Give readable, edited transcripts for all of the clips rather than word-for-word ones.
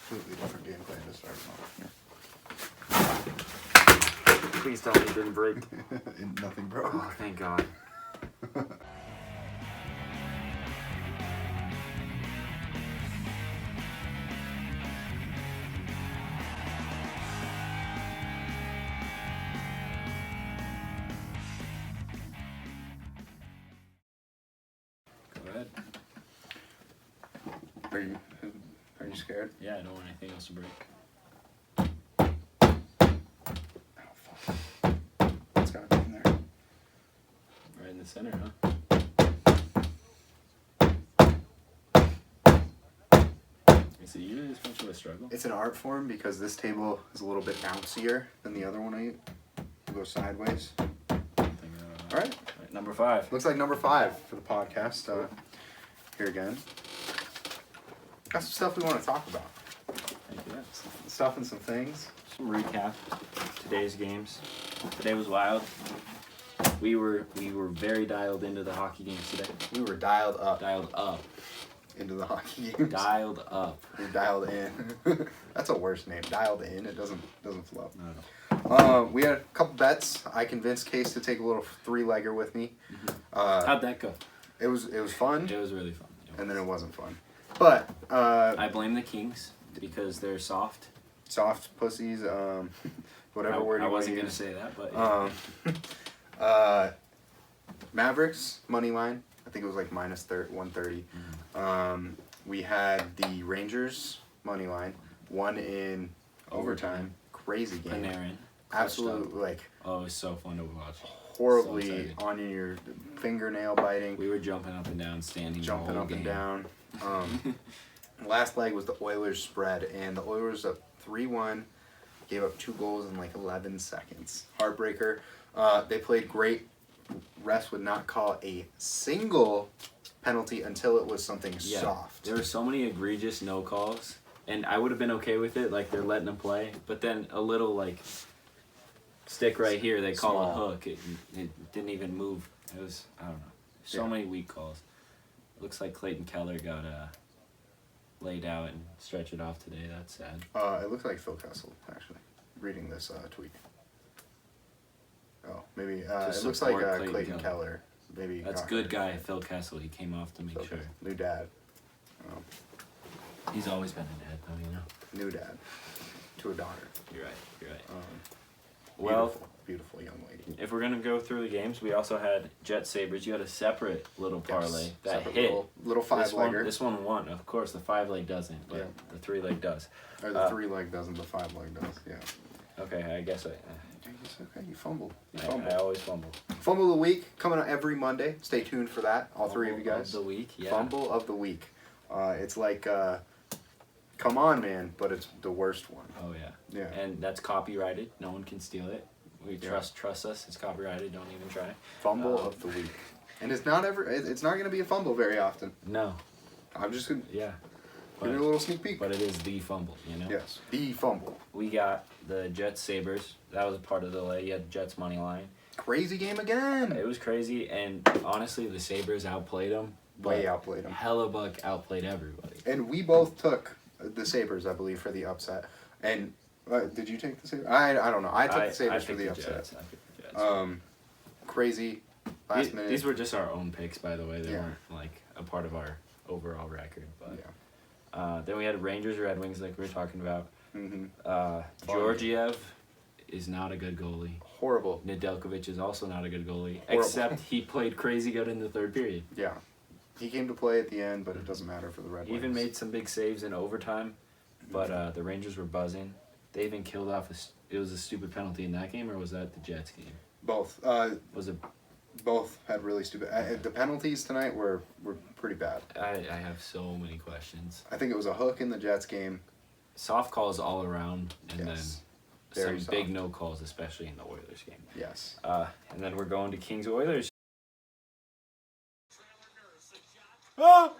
completely different game plan to start off. Please tell me it didn't break. And nothing broke. Oh, thank God. Go ahead. Are you scared? Yeah, I don't want anything else to break. Oh fuck. It's gotta be in there. Right in the center, huh? Is it usually this much of a struggle? It's an art form because this table is a little bit bouncier than the other one I ate. It goes sideways. All right. Number 5. Looks like number 5 for the podcast. Here again. Got some stuff we want to talk about. Thank you. Some stuff and some things. Some recap. Today's games. Today was wild. We were very dialed into the hockey games today. We were dialed up Dialed up. into the hockey games. Dialed up. We're dialed in. That's a worse name. Dialed in. It doesn't flow. No. We had a couple bets. I convinced Case to take a little 3-legger with me. How'd that go? It was fun. It was really fun. And then it wasn't fun. But I blame the Kings because they're soft. soft pussies. Whatever word you I wasn't want gonna to say that, but Mavericks money line. I think it was like minus 130. We had the Rangers money line. Won in overtime. Crazy game. Panarin. Absolutely like. Oh, it was so fun to watch. Horribly on your fingernail biting. We were jumping up and down, standing Jumping the whole up game. and down. Last leg was the Oilers spread, and the Oilers up 3-1. Gave up 2 goals in like 11 seconds. Heartbreaker. They played great. Refs would not call a single penalty until it was something soft. There were so many egregious no calls, and I would have been okay with it, like they're letting them play. But then a little like stick right here, they call a hook. It didn't even move. It was, I don't know. So many weak calls. Looks like Clayton Keller got laid out and stretched it off today. That's sad. It looks like Phil Kessel, actually, reading this tweet. Oh, maybe it looks like Clayton Keller. Maybe that's good guy Phil Kessel. He came off to make sure. New dad. He's always been a dad, though, you know. New dad to a daughter. You're right. Well, beautiful young lady. If we're gonna go through the games, we also had Jet Sabres. You had a separate little parlay that hit. Little 5-legger. This one won. Of course, the 5-leg doesn't, but the 3-leg does. Or the 3-leg doesn't, the 5-leg does. Yeah. Okay, I guess It's okay. You fumbled. I always fumble. Fumble of the week coming out every Monday. Stay tuned for that. All three of you guys. Fumble of the week. Yeah. Fumble of the week. It's like, come on, man, but it's the worst one. Oh yeah. Yeah. And that's copyrighted. No one can steal it. We trust us. It's copyrighted. Don't even try. Fumble of the week. And it's not going to be a fumble very often. No. I'm just going to give you a little sneak peek. But it is the fumble, you know? Yes, the fumble. We got the Jets Sabres. That was a part of the lay. You had the Jets money line. Crazy game again. It was crazy, and honestly, the Sabres outplayed them. Way outplayed them. Hellebuck outplayed everybody. And we both took the Sabres, I believe, for the upset. And did you take the Sabres? I don't know. I took the Sabres for the upset. I picked the Jets. Crazy. Last minute. These were just our own picks, by the way. They weren't like a part of our overall record. But then we had Rangers Red Wings, like we were talking about. Georgiev is not a good goalie. Horrible. Nedeljkovic is also not a good goalie, except he played crazy good in the third period. Yeah. He came to play at the end, but it doesn't matter for the Red Wings. He even made some big saves in overtime, but the Rangers were buzzing. They even killed off it was a stupid penalty in that game, or was that the Jets game? Both. Was it? Both had really stupid. The penalties tonight were pretty bad. I have so many questions. I think it was a hook in the Jets game. Soft calls all around, and then Very some big no calls, especially in the Oilers game. Yes. And then we're going to Kings Oilers. Oh!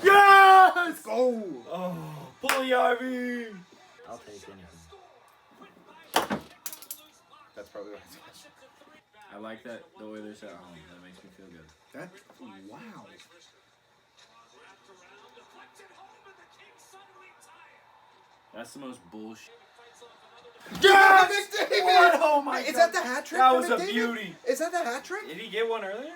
Yes! Go! Oh, Puljujärvi! I'll take anything. That's probably what I like that the Oilers are home. That makes me feel good. Wow. That's the most bullshit. Yes! McDavid! What? Oh my Is God. that the hat trick? That for was a McDavid? beauty. Is that the hat trick? Did he get one earlier?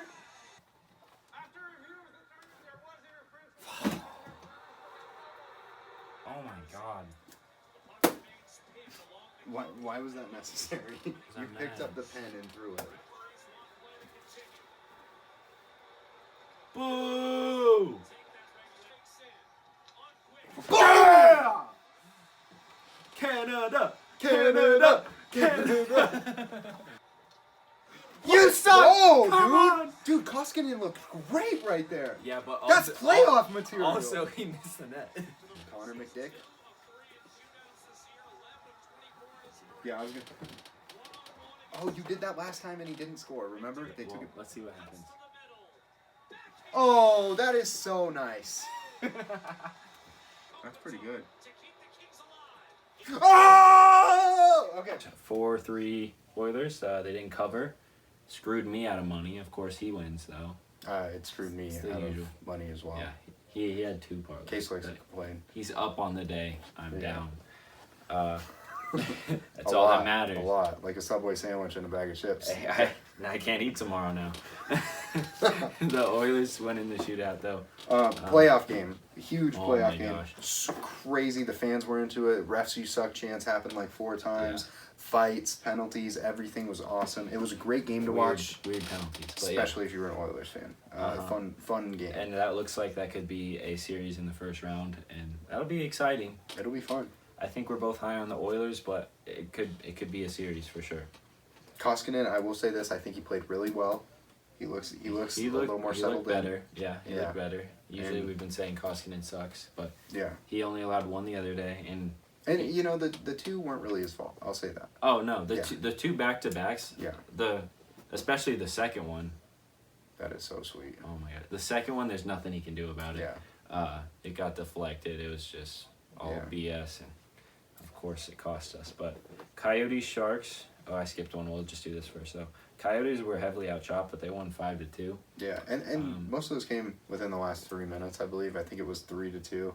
Oh my God. Why was that necessary? You picked mad. up the pen and threw it. Boo! Yeah! Canada! Canada! Canada! You suck! Oh, Come on! Dude, Koskinen looked great right there. Yeah, but That's playoff material. Also, he missed the net. Connor McDick. Yeah, I was gonna. Oh, you did that last time and he didn't score. Remember? They took it. Let's see what happens. Oh, that is so nice. That's pretty good. Oh! Okay. 4-3 Oilers. They didn't cover. Screwed me out of money. Of course, he wins though. It screwed me It's the out usual. of money as well. Yeah, he had 2 parlays. Case likes to but complain. He's up on the day. I'm Yeah. down. That's A all lot, that matters. A lot, like a Subway sandwich and a bag of chips. I can't eat tomorrow now. The Oilers went in the shootout though. Playoff game, huge Oh playoff my game. gosh. Crazy. The fans were into it. Refs you suck chance happened like 4 times. Yeah. Fights, penalties, everything was awesome. It was a great game to watch, Weird penalties, but yeah. especially if you were an Oilers fan. Fun game. And that looks like that could be a series in the first round, and that'll be exciting. It'll be fun. I think we're both high on the Oilers, but it could be a series for sure. Koskinen, I will say this: I think he played really well. He looks a little more settled in. better. Yeah, he looked better. Usually And- we've been saying Koskinen sucks, but Yeah, he only allowed 1 the other day, and and you know the 2 weren't really his fault. I'll say that. oh no, Yeah. the 2 back-to-backs. Yeah, Especially the second one. that is so sweet. Oh my God, the second one, there's nothing he can do about it. Yeah, It got deflected. It was just all BS, and of course it cost us. But Coyotes Sharks. Oh, I skipped one. We'll just do this first though. Coyotes were heavily outshot, but they won 5-2. yeah, and most of those came within the last 3 minutes, I believe. I think it was 3-2.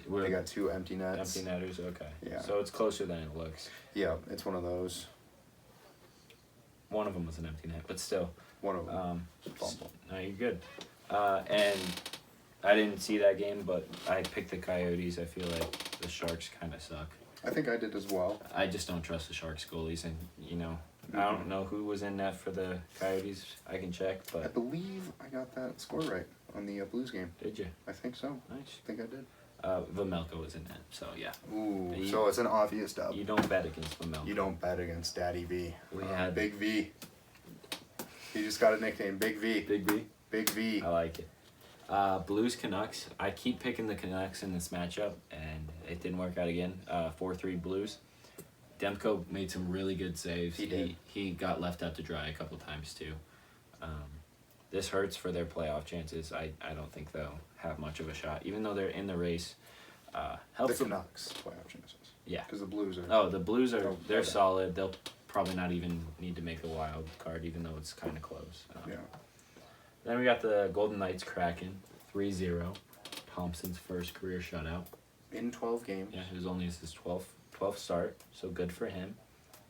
They got 2 empty nets. Empty netters. Okay. Yeah. So it's closer than it looks. Yeah, it's one of those. One of them was an empty net, but still. One of them. Fumble. No, you're good. And I didn't see that game, but I picked the Coyotes. I feel like the Sharks kind of suck. I think I did as well. I just don't trust the Sharks goalies, and I don't know who was in net for the Coyotes. I can check, I but believe I got that score right on the Blues game. did you? I think so. Nice. I think I did. Vamelka was in net, so yeah. Ooh, You- so it's an obvious dub. You don't bet against Vamelka. You don't bet against Daddy V. We had Big V. He just got a nickname, Big V. Big B. Big V. I like it. Blues Canucks. I keep picking the Canucks in this matchup, and it didn't work out again. 4-3 Blues. Demko made some really good saves. He did. He got left out to dry a couple times too. This hurts for their playoff chances. I don't think they'll have much of a shot, even though they're in the race. The Helps them. Canucks playoff chances. Yeah. Because the Blues are. Oh, the Blues are. They're okay. solid. They'll probably not even need to make the wild card, even though it's kind of close. Yeah. Then we got the Golden Knights Kraken, 3-0. Thompson's first career shutout. In 12 games. Yeah, it was only his 12th start, so good for him.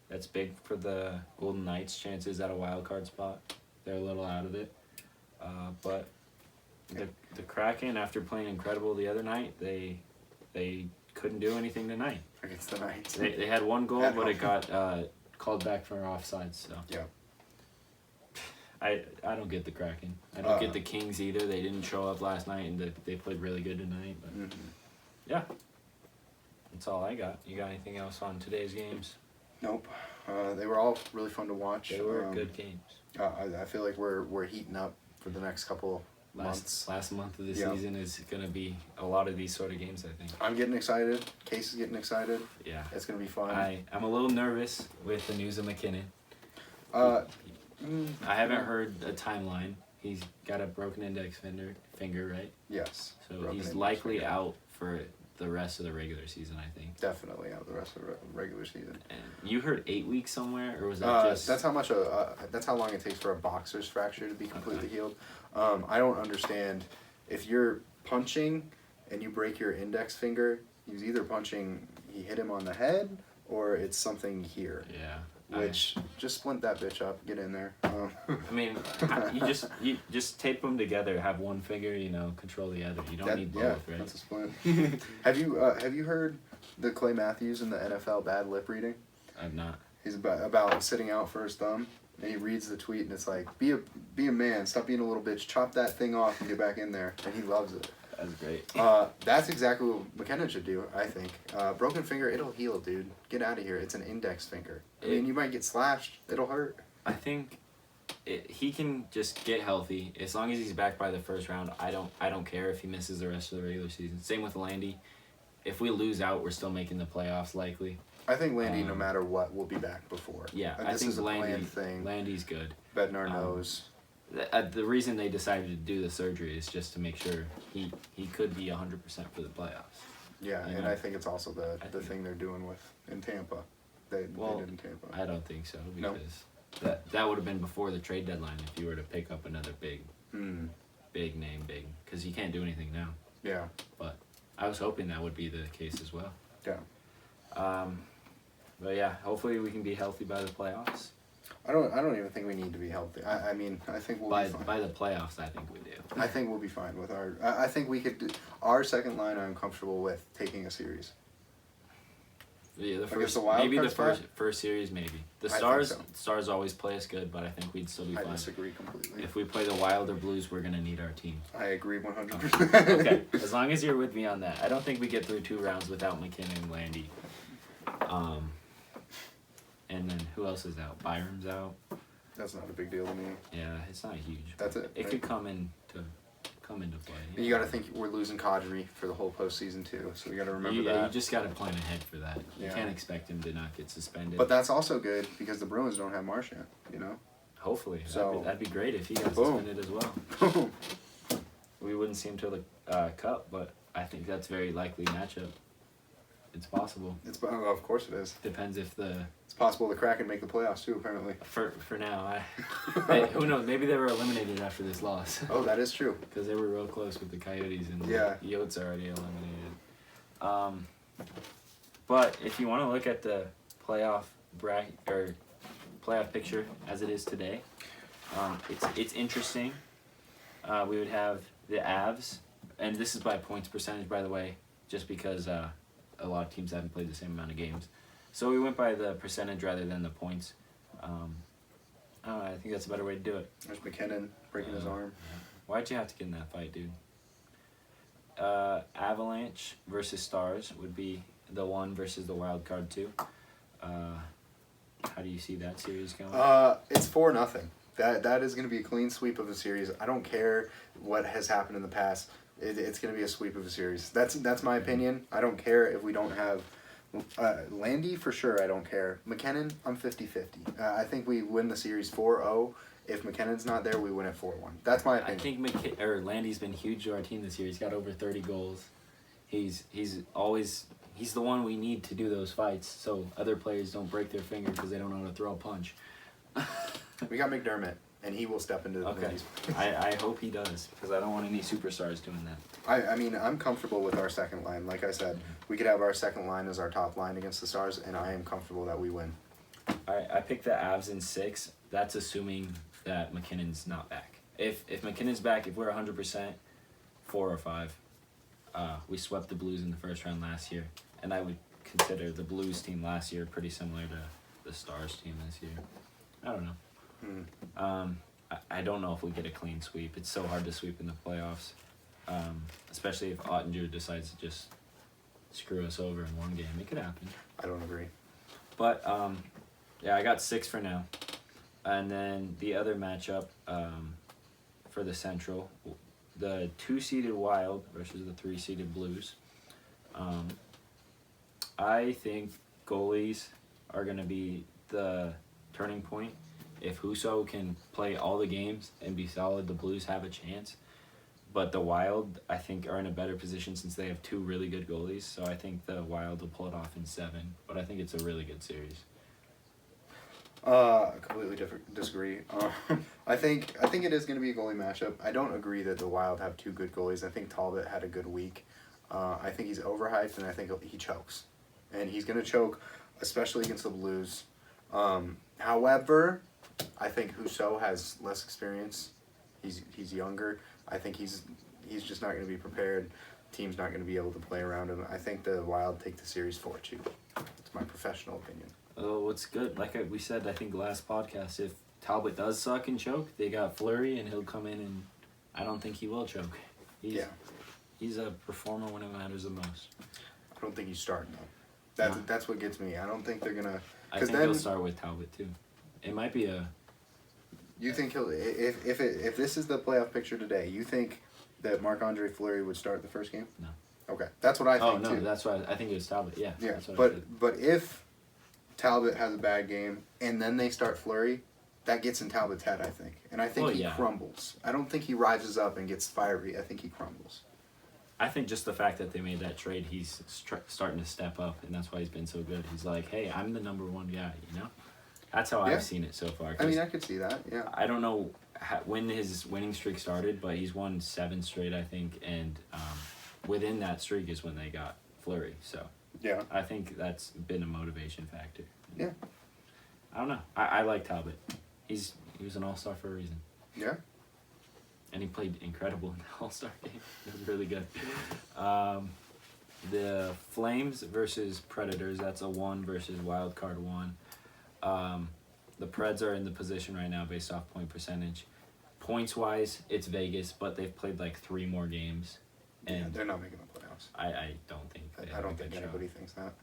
That's big for the Golden Knights' chances at a wild card spot. They're a little out of it. But the Kraken, after playing incredible the other night, they couldn't do anything tonight. Against the Knights. They had one goal, At but it home. got called back for offsides. So Yeah. I don't get the Kraken. I don't get the Kings either. They didn't show up last night, and they played really good tonight. But yeah, that's all I got. You got anything else on today's games? Nope. They were all really fun to watch. They were good games. I feel like we're heating up for the next couple months. Last month of the Yeah. season is going to be a lot of these sort of games, I think. I'm getting excited. Case is getting excited. Yeah. It's gonna be fun. I'm a little nervous with the news of McKinnon. I haven't heard a timeline. He's got a broken index finger, right? Yes. So Broken he's index likely finger. out for the rest of the regular season, I think. Definitely out the rest of the regular season. And you heard 8 weeks somewhere, or was that just? That's how much that's how long it takes for a boxer's fracture to be completely healed. I don't understand if you're punching and you break your index finger. He's either punching. he hit him on the head or it's something here. Yeah. Which just splint that bitch up, get in there. I mean, you just tape them together. Have one finger, control the other. You don't need both, right? That's a splint. Have you heard the Clay Matthews in the NFL bad lip reading? I've not. He's about sitting out for his thumb, and he reads the tweet, and it's like, be a man, stop being a little bitch, chop that thing off and get back in there, and he loves it. That's great. That's exactly what McKinnon should do, I think. Broken finger, it'll heal, dude. Get out of here. It's an index finger. I mean, you might get slashed. It'll hurt. I think he can just get healthy as long as he's back by the first round. I don't care if he misses the rest of the regular season. Same with Landy. If we lose out, we're still making the playoffs likely. I think Landy, no matter what, will be back before. Yeah, and I this think is a planned thing. Landy's good. Bednar knows. The reason they decided to do the surgery is just to make sure he could be 100% for the playoffs. Yeah, and I think it's also the thing they're doing in Tampa. They did in Tampa. I don't think so because that would have been before the trade deadline if you were to pick up another big name, because you can't do anything now. Yeah. But I was hoping that would be the case as well. Yeah. But yeah, hopefully we can be healthy by the playoffs. I don't even think we need to be healthy. I mean, I think we'll be fine. By the playoffs, I think we do. I think we'll be fine with our... I think we could... Our second line, I'm comfortable with taking a series. Yeah, the first series, maybe. The Stars always play us good, but I think we'd still be fine. I disagree completely. If we play the Wild or Blues, we're going to need our team. I agree 100%. Okay, as long as you're with me on that. I don't think we get through 2 rounds without McKinnon and Landy. And then who else is out? Byram's out. That's not a big deal to me. Yeah, it's not huge. That's it. It could come into play. You got to think we're losing Kadri for the whole postseason too, so we got to remember that. You just got to plan ahead for that. You can't expect him to not get suspended. But that's also good because the Bruins don't have Marchand, Hopefully. So that'd be great if he got suspended as well. We wouldn't see him till the Cup, but I think that's a very likely matchup. It's possible. Of course it is. Depends if It's possible the Kraken make the playoffs too, apparently. For now, who knows? Maybe they were eliminated after this loss. Oh, that is true. Because they were real close with the Coyotes and the Yotes already eliminated. But if you want to look at the playoff playoff picture as it is today, it's interesting. We would have the Avs, and this is by points percentage, by the way, just because a lot of teams haven't played the same amount of games. So we went by the percentage rather than the points. I don't know, I think that's a better way to do it. There's McKinnon breaking his arm. Yeah. Why'd you have to get in that fight, dude? Avalanche versus Stars would be the 1 versus the wild card 2. How do you see that series going? It's 4-0. That is going to be a clean sweep of a series. I don't care what has happened in the past. It's going to be a sweep of a series. That's my opinion. I don't care if we don't have Landy for sure. I don't care. McKinnon, I'm 50-50. I think we win the series 4-0. If McKinnon's not there, we win it 4-1. That's my opinion. I think Landy's been huge to our team this year. He's got over 30 goals. He's the one we need to do those fights so other players don't break their finger because they don't know how to throw a punch. We got McDermott, and he will step into the movies. I hope he does because I don't want any superstars doing that. I mean, I'm comfortable with our second line. Like I said, we could have our second line as our top line against the Stars, and I am comfortable that we win. I picked the Avs in 6. That's assuming that McKinnon's not back. If McKinnon's back, if we're 100%, 4 or 5. We swept the Blues in the first round last year, and I would consider the Blues team last year pretty similar to the Stars team this year. I don't know. I don't know if we get a clean sweep. It's so hard to sweep in the playoffs, especially if Ottinger decides to just screw us over in one game. It could happen. I don't agree. But, yeah, I got 6 for now. And then the other matchup for the Central, the 2-seeded Wild versus the 3-seeded Blues. I think goalies are going to be the turning point. If Husso can play all the games and be solid, the Blues have a chance. But the Wild, I think, are in a better position since they have 2 really good goalies. So I think the Wild will pull it off in 7. But I think it's a really good series. Completely disagree. I think it is going to be a goalie matchup. I don't agree that the Wild have 2 good goalies. I think Talbot had a good week. I think he's overhyped, and I think he chokes. and he's going to choke, especially against the Blues. However, I think Husso has less experience. He's younger. I think he's just not going to be prepared. Team's not going to be able to play around him. I think the Wild take the series 4-2. It's my professional opinion. Oh, what's good? Like we said, I think last podcast, if Talbot does suck and choke, they got Fleury, and he'll come in, and I don't think he will choke. He's a performer when it matters the most. I don't think he's starting though. That's what gets me. I don't think they're gonna. I think he'll start with Talbot too. It might be a. You think he'll if this is the playoff picture today? You think that Marc-Andre Fleury would start the first game? No. Okay, that's what I think too. That's why I think it was Talbot. Yeah. Yeah, that's what but if Talbot has a bad game and then they start Fleury, that gets in Talbot's head, I think, and I think he crumbles. I don't think he rises up and gets fiery. I think he crumbles. I think just the fact that they made that trade, he's starting to step up, and that's why he's been so good. He's like, hey, I'm the number one guy, you know? That's how I've seen it so far. I mean, I could see that, yeah. I don't know when his winning streak started, but he's won 7 straight, I think, and within that streak is when they got Fleury. So yeah, I think that's been a motivation factor. Yeah. I don't know. I like Talbot. He was an all-star for a reason. Yeah. And he played incredible in the All-Star game. It was really good. The Flames versus Predators, that's a 1 versus wild card 1. The Preds are in the position right now based off point percentage. Points-wise, it's Vegas, but they've played like 3 more games. And yeah, they're not making the playoffs. I don't think I don't think anybody thinks that.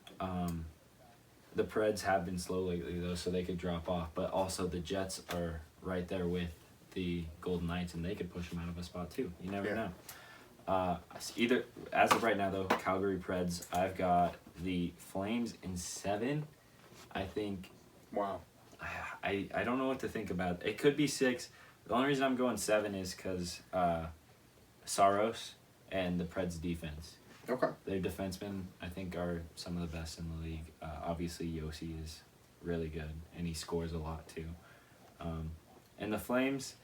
The Preds have been slow lately, though, so they could drop off. But also the Jets are right there with the Golden Knights, and they could push them out of a spot too. You never know. Either as of right now though, Calgary Preds, I've got the Flames in 7. I think. Wow. I don't know what to think about. It could be 6. The only reason I'm going 7 is because Saros and the Preds defense. Okay. Their defensemen, I think, are some of the best in the league. Obviously, Yossi is really good, and he scores a lot too. And the Flames,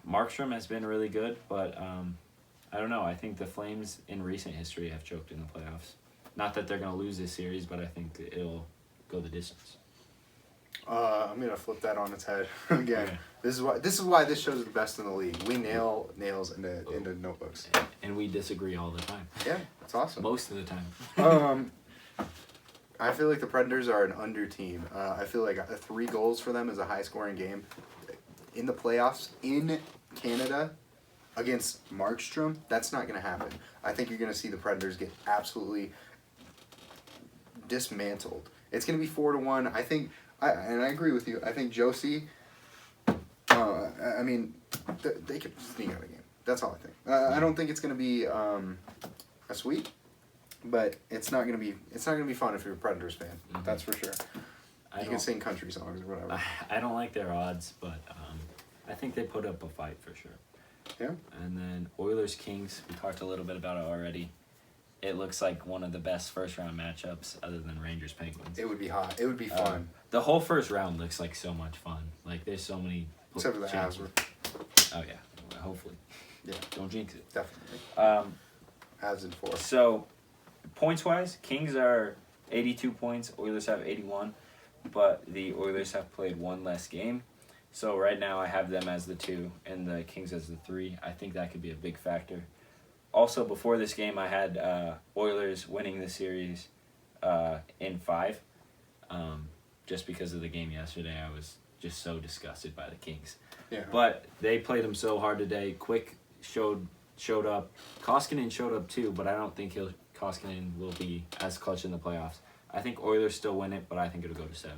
Markstrom has been really good, but I don't know. I think the Flames in recent history have choked in the playoffs. Not that they're going to lose this series, but I think it'll go the distance. I'm gonna flip that on its head again. Okay. This is why this show's the best in the league. We nail nails into notebooks. And we disagree all the time. Yeah, that's awesome. Most of the time. I feel like the Predators are an under team. I feel like 3 goals for them is a high scoring game. In the playoffs in Canada against Markstrom, that's not gonna happen. I think you're gonna see the Predators get absolutely dismantled. It's gonna be 4-1. I think. And I agree with you. I think Josie, I mean, they could sneak out a game. That's all I think. I don't think it's going to be a sweep, but it's not going to be fun if you're a Predators fan. Mm-hmm. That's for sure. You can sing country songs or whatever. I don't like their odds, but I think they put up a fight for sure. Yeah. And then Oilers Kings, we talked a little bit about it already. It looks like one of the best first-round matchups other than Rangers Penguins. It would be hot. It would be fun. The whole first round looks like so much fun. Like, there's so many... Except for the Habs. Oh, yeah. Hopefully. Yeah. Don't jinx it. Definitely. Habs in 4. So, points-wise, Kings are 82 points. Oilers have 81. But the Oilers have played 1 less game. So, right now, I have them as the 2 and the Kings as the 3. I think that could be a big factor. Also, before this game, I had Oilers winning the series in 5. Just because of the game yesterday, I was just so disgusted by the Kings. Yeah. But they played them so hard today. Quick showed up. Koskinen showed up too, but I don't think Koskinen will be as clutch in the playoffs. I think Oilers still win it, but I think it'll go to 7.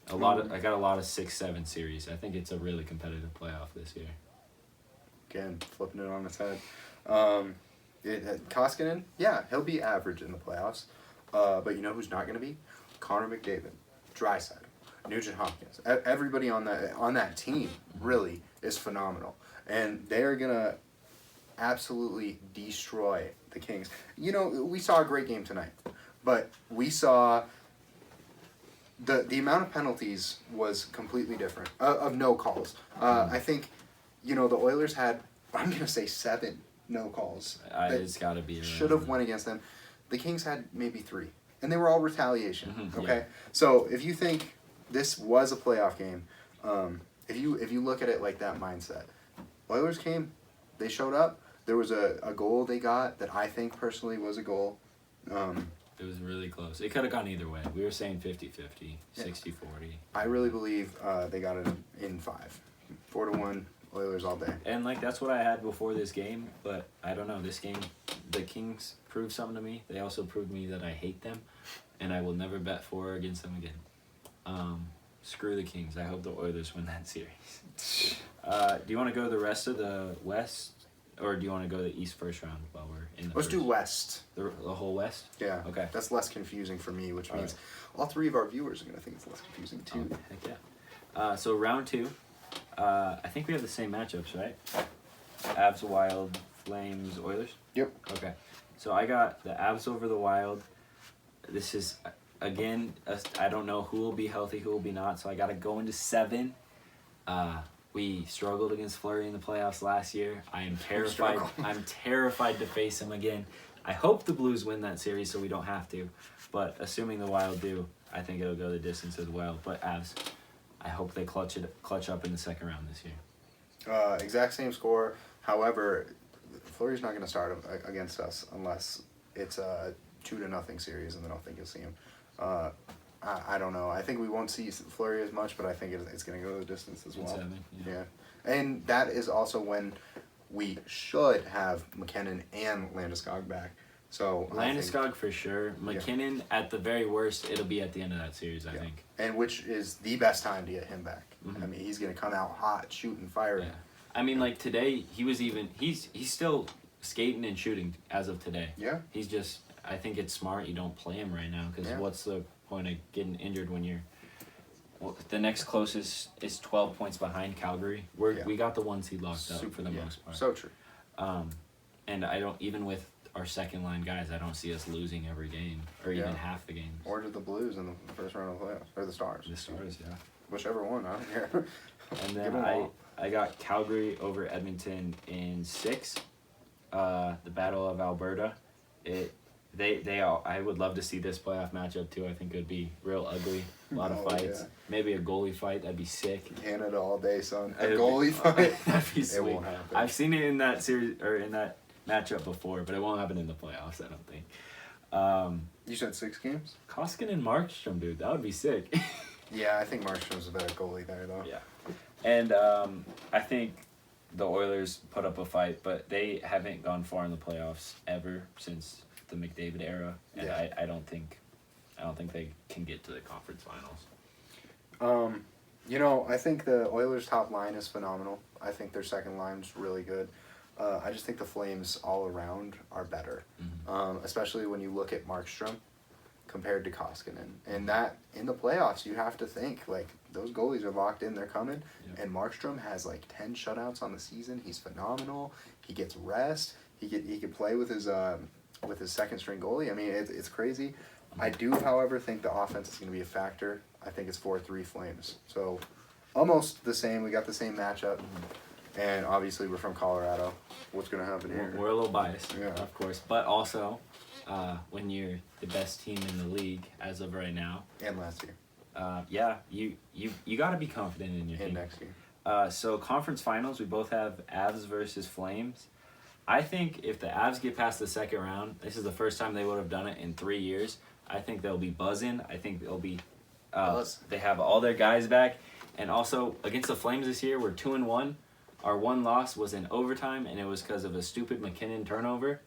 I got a lot of 6-7 series. I think it's a really competitive playoff this year. Again, flipping it on its head. Koskinen, yeah, he'll be average in the playoffs. But you know who's not going to be? Connor McDavid, Draisaitl, Nugent Hopkins. Everybody on that team really is phenomenal. And they're going to absolutely destroy the Kings. You know, we saw a great game tonight. But we saw the amount of penalties was completely different. Of no calls. I think... You know, the Oilers had, I'm going to say 7 no calls. It's got to be. Should have went against them. The Kings had maybe 3, and they were all retaliation. Mm-hmm, Okay, yeah. so if you think this was a playoff game, if you look at it like that mindset, Oilers came, they showed up. There was a goal they got that I think personally was a goal. It was really close. It could have gone either way. We were saying 50-50, 60-40. I really believe they got it in 5, 4-1. Oilers all day. And like that's what I had before this game, but I don't know. This game, the Kings proved something to me. They also proved me that I hate them, and I will never bet for or against them again. Screw the Kings. I hope the Oilers win that series. Do you want to go the rest of the West, or do you want to go the East first round while we're in the Let's first? do West. The whole West? Yeah. Okay. That's less confusing for me, which All means all 3 of our viewers are going to think it's less confusing too. Oh, heck yeah. So round 2, I think we have the same matchups, right? Avs, Wild, Flames, Oilers? Yep. Okay. So I got the Avs over the Wild. This is, again, I don't know who will be healthy, who will be not, so I got to go into 7. We struggled against Fleury in the playoffs last year. I am terrified. I'm terrified to face him again. I hope the Blues win that series so we don't have to. But assuming the Wild do, I think it'll go the distance as well. But Avs, I hope they clutch up in the second round this year. Exact same score. However, Fleury's not going to start against us unless it's a 2-0 series, and then I don't think you'll see him. I don't know. I think we won't see Fleury as much, but I think it's going to go the distance as well. 7, yeah. And that is also when we should have McKinnon and Landeskog back. So Landeskog for sure. McKinnon, at the very worst, it'll be at the end of that series, I think. And which is the best time to get him back. Mm-hmm. I mean, he's going to come out hot, shooting, firing. Yeah. I mean, like today, he's still skating and shooting as of today. Yeah. He's just, I think it's smart you don't play him right now because what's the point of getting injured when you're, the next closest is 12 points behind Calgary. We got the 1 seed locked up for the most part. So true. And I don't, even with our second line guys, I don't see us losing every game or even half the games. Or to the Blues in the first round of the playoffs, or the Stars. The Stars, yeah. Whichever one, I don't care. And then I got Calgary over Edmonton in 6. The Battle of Alberta. I would love to see this playoff matchup too. I think it would be real ugly. A lot of fights. Yeah. Maybe a goalie fight. That'd be sick. Canada all day, son. A goalie fight. That'd be sweet. It won't happen. I've seen it in that series or in that matchup before, but it won't happen in the playoffs. I don't think. You said 6 games? Koskinen and Markstrom, dude. That would be sick. Yeah, I think Markstrom's a better goalie there, though. Yeah. And I think the Oilers put up a fight, but they haven't gone far in the playoffs ever since the McDavid era, and I don't think they can get to the conference finals. I think the Oilers' top line is phenomenal. I think their second line's really good. I just think the Flames all around are better, especially when you look at Markstrom compared to Koskinen. And that, in the playoffs, you have to think, like, those goalies are locked in, they're coming, and Markstrom has, like, 10 shutouts on the season. He's phenomenal. He gets rest. He could play with his second-string goalie. I mean, it's crazy. I do, however, think the offense is going to be a factor. I think it's 4-3 Flames. So, almost the same. We got the same matchup. And, obviously, we're from Colorado. What's going to happen here? We're a little biased, of course. But also, when you're the best team in the league as of right now. And last year. You got to be confident in your team. And next year. So, conference finals, we both have Avs versus Flames. I think if the Avs get past the second round, this is the first time they would have done it in 3 years. I think they'll be buzzing. I think they'll be they have all their guys back. And also, against the Flames this year, we're 2-1. Our one loss was in overtime, and it was because of a stupid McKinnon turnover.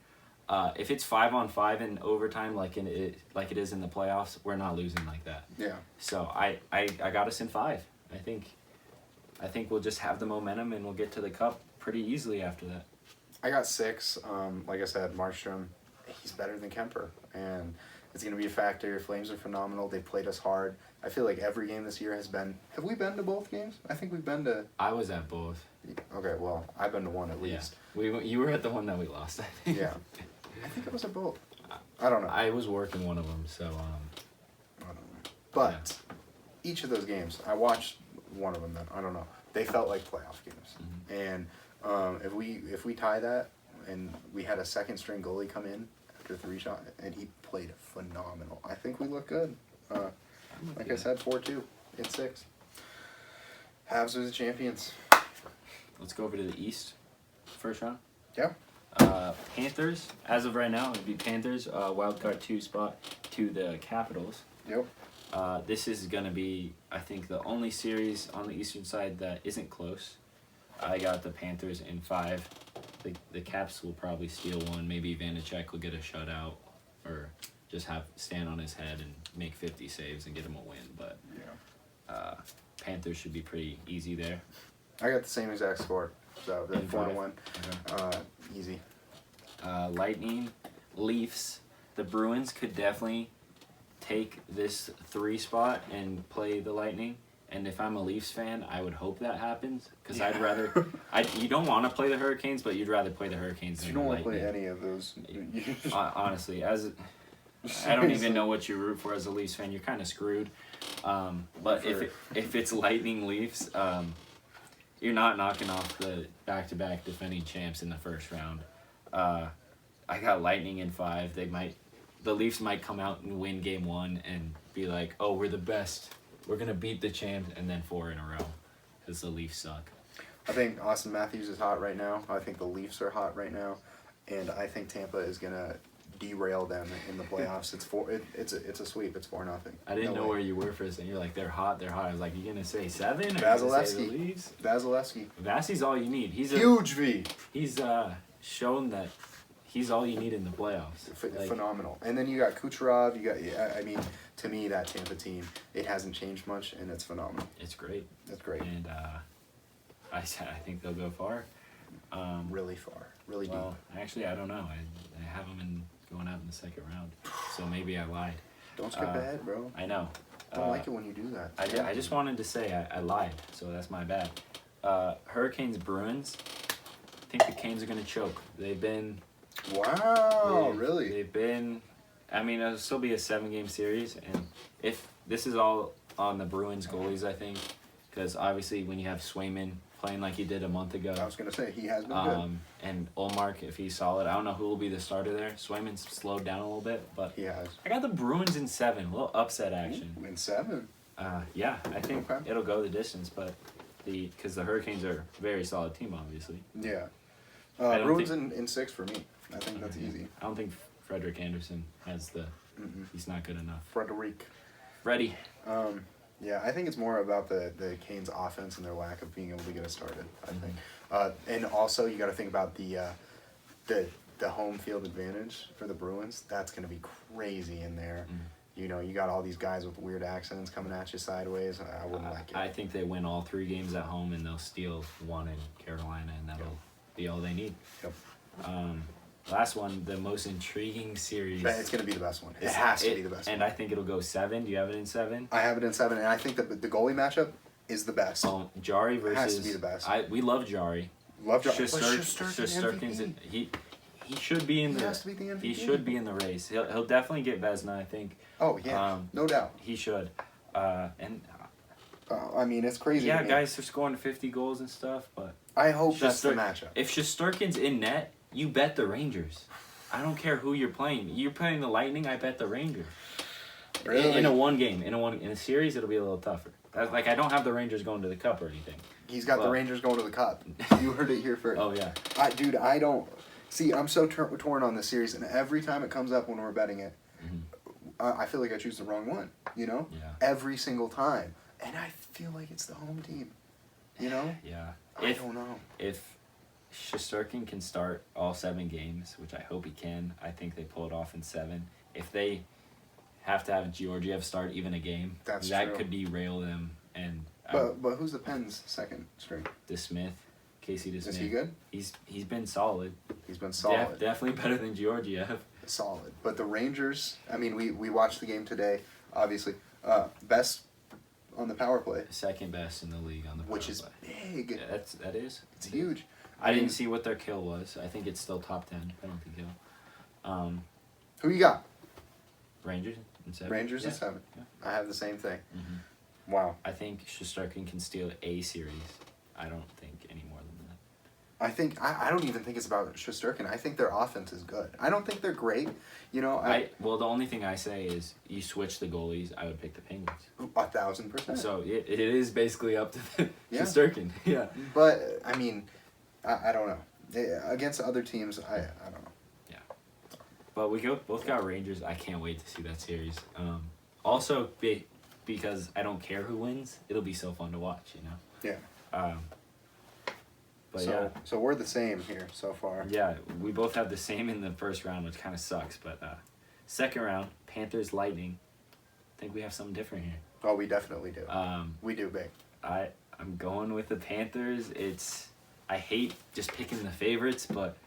If it's 5-on-5 in overtime like it is in the playoffs, we're not losing like that. Yeah. So I got us in 5. I think we'll just have the momentum, and we'll get to the cup pretty easily after that. I got 6. Like I said, Markstrom, he's better than Kemper, and it's going to be a factor. Flames are phenomenal. They played us hard. I feel like every game this year has been... Have we been to both games? I think we've been to... I was at both. Okay, well, I've been to one at least. Yeah. You were at the one that we lost, I think. Yeah. I think I was at both. I don't know. I was working one of them, so... I don't know. But each of those games, I watched one of them then. I don't know. They felt like playoff games. Mm-hmm. And if we tie that and we had a second string goalie come in after 3 shots, and he played phenomenal. I think we look good. Like I said, 4-2 in 6. Habs are the champions. Let's go over to the East. First round. Yeah. Panthers, as of right now, it would be Panthers, wildcard 2 spot to the Capitals. Yep. This is going to be, I think, the only series on the Eastern side that isn't close. I got the Panthers in 5. The Caps will probably steal one. Maybe Vanacek will get a shutout or just stand on his head and make 50 saves and get him a win. But Yeah. Panthers should be pretty easy there. I got the same exact score. So the 4-1. Okay. Easy. Lightning, Leafs. The Bruins could definitely take this 3 spot and play the Lightning. And if I'm a Leafs fan, I would hope that happens because I'd rather. You don't want to play the Hurricanes, but you'd rather play the Hurricanes than You the don't want to Lightning. play any of those. Honestly, I don't even know what you root for as a Leafs fan. You're kind of screwed. But if it's Lightning Leafs, you're not knocking off the back-to-back defending champs in the first round. I got Lightning in 5. The Leafs might come out and win game 1 and be like, "Oh, we're the best. We're gonna beat the champs," and then 4 in a row because the Leafs suck. I think Austin Matthews is hot right now. I think the Leafs are hot right now, and I think Tampa is gonna derail them in the playoffs. It's a sweep. It's 4-0. I didn't know where you were for a second. You're like, they're hot. I was like, you gonna say 7? Or Vasilevsky. Vasi's all you need. He's Huge V. He's shown that he's all you need in the playoffs. Phenomenal. And then you got Kucherov. To me, that Tampa team, it hasn't changed much, and it's phenomenal. It's great. It's great. And I think they'll go far. Really far. Really deep. Well, actually, I don't know. I have them going out in the second round, so maybe I lied. Don't skip ahead, bro. I know. I don't like it when you do that. I just wanted to say I lied, so that's my bad. Hurricanes Bruins. I think the Canes are gonna choke. They've been. Wow, really? They've been. It'll still be a 7-game series, and if this is all on the Bruins goalies, I think, because obviously when you have Swayman playing like he did a month ago. I was gonna say he has been good. And Ullmark, if he's solid, I don't know who will be the starter there. Swayman's slowed down a little bit, but he has. I got the Bruins in 7. A little upset action. Ooh, in 7. Yeah, I think it'll go the distance, but because the Hurricanes are a very solid team, obviously. Yeah. Bruins in 6 for me. I think that's easy. I don't think Frederick Anderson has he's not good enough. Freddie. Yeah, I think it's more about the Canes' offense and their lack of being able to get it started, I think. And also, you got to think about the home field advantage for the Bruins. That's going to be crazy in there. You got all these guys with weird accents coming at you sideways. I wouldn't like it. I think they win all 3 games at home, and they'll steal 1 in Carolina, and that'll be all they need. Yep. Last one, the most intriguing series. It's going to be the best one. It has to be the best one. And I think it'll go 7. Do you have it in 7? I have it in 7, and I think that the goalie matchup is the best. Jari versus... It has to be the best. We love Jari. Love Jari. Shesterkin's he should be in the... He has to be the MVP. He should be in the race. He'll definitely get Vezina, I think. Oh, yeah. No doubt. He should. It's crazy. Yeah, guys are scoring 50 goals and stuff, but... I hope that's the matchup. If Shesterkin's in net, you bet the Rangers. I don't care who you're playing. You're playing the Lightning, I bet the Rangers. Really? In a one game. In a series, it'll be a little tougher. I don't have the Rangers going to the Cup or anything. He's got the Rangers going to the Cup. You heard it here first. Oh, yeah. I don't... See, I'm so torn on this series, and every time it comes up when we're betting it, I feel like I choose the wrong one, Yeah. Every single time. And I feel like it's the home team, Yeah. I don't know. If Shesterkin can start all 7 games, which I hope he can, I think they pull it off in 7. If they have to have Georgiev start even a game, that could derail them. And but who's the Pens' second string? DeSmith, Casey DeSmith. Is he good? He's been solid. He's been solid. Definitely better than Georgiev. Solid. But the Rangers, we watched the game today, obviously. Best on the power play. Second best in the league on the power play. Which is big. Yeah, that is. It's huge. I didn't see what their kill was. I think it's still top 10 penalty kill. Who you got? Rangers in 7. Rangers in 7. Yeah. I have the same thing. Wow. I think Shesterkin can steal a series. I don't think any more than that. I think I don't even think it's about Shesterkin. I think their offense is good. I don't think they're great. You know, well, the only thing I say is you switch the goalies. I would pick the Penguins. 1,000%. So it is basically up to Yeah. Shesterkin. Yeah. But I mean, I don't know. Against other teams, I don't know. Yeah. But we both got Rangers. I can't wait to see that series. Also, because I don't care who wins, it'll be so fun to watch. You know. Yeah. But so we're the same here so far. Yeah, we both have the same in the first round, which kind of sucks. But second round, Panthers Lightning. I think we have something different here. Oh, we definitely do. We do big. I'm going with the Panthers. I hate just picking the favorites, but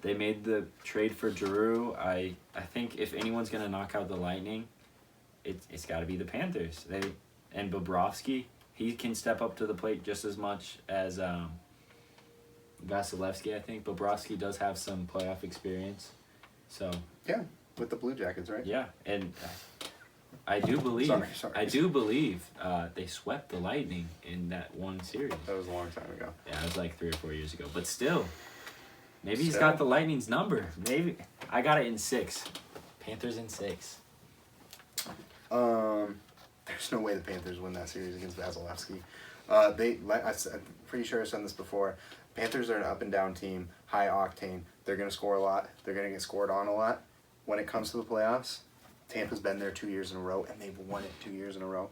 they made the trade for Giroux. I think if anyone's gonna knock out the Lightning, it's got to be the Panthers. And Bobrovsky, he can step up to the plate just as much as Vasilevsky, I think. Bobrovsky does have some playoff experience. So yeah, with the Blue Jackets, right? Yeah, and I do believe they swept the Lightning in that one series. That was a long time ago. Yeah, it was like 3 or 4 years ago. But still, maybe he's got the Lightning's number. Maybe I got it in 6. Panthers in 6. There's no way the Panthers win that series against Vasilevsky. I'm pretty sure I've said this before. Panthers are an up and down team, high octane. They're going to score a lot. They're going to get scored on a lot. When it comes to the playoffs, Tampa's been there 2 years in a row, and they've won it 2 years in a row.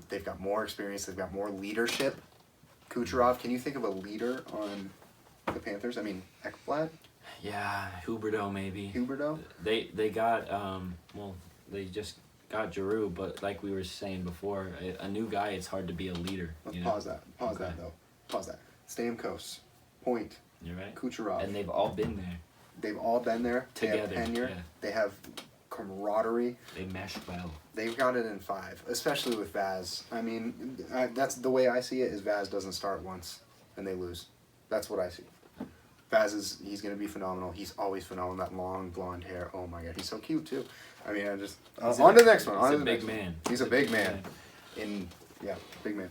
They've got more experience. They've got more leadership. Kucherov, can you think of a leader on the Panthers? I mean, Ekblad? Yeah, Huberdeau maybe. Huberdeau? They got they just got Giroux, but like we were saying before, a new guy, it's hard to be a leader. Let's pause that. Pause that. Stamkos, Point, You're right. Kucherov. And they've all been there. They've all been there. Together. They have tenure. Yeah. They have camaraderie. They mesh well. They've got it in 5, especially with Vaz. I mean, that's the way I see it. Is Vaz doesn't start once and they lose. That's what I see. Vaz he's going to be phenomenal. He's always phenomenal. That long blonde hair. Oh my God, he's so cute too. I mean, on to the next one. He's a big man. He's a big man. Big man.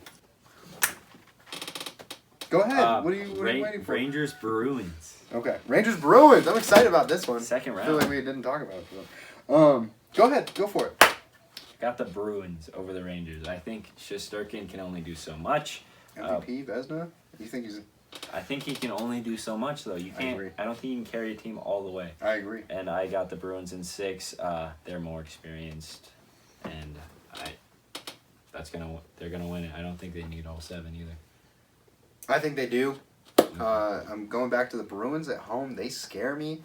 Go ahead. What are you waiting for? Rangers Bruins. Okay, Rangers Bruins. I'm excited about this one. Second round. I feel like we didn't talk about it. Go ahead. Go for it. Got the Bruins over the Rangers. I think Shesterkin can only do so much. MVP, Vezina? You think he's... I think he can only do so much, though. You can't. I don't think you can carry a team all the way. I agree. And I got the Bruins in 6. They're more experienced, and they're gonna win it. I don't think they need all 7 either. I think they do. I'm going back to the Bruins at home. They scare me.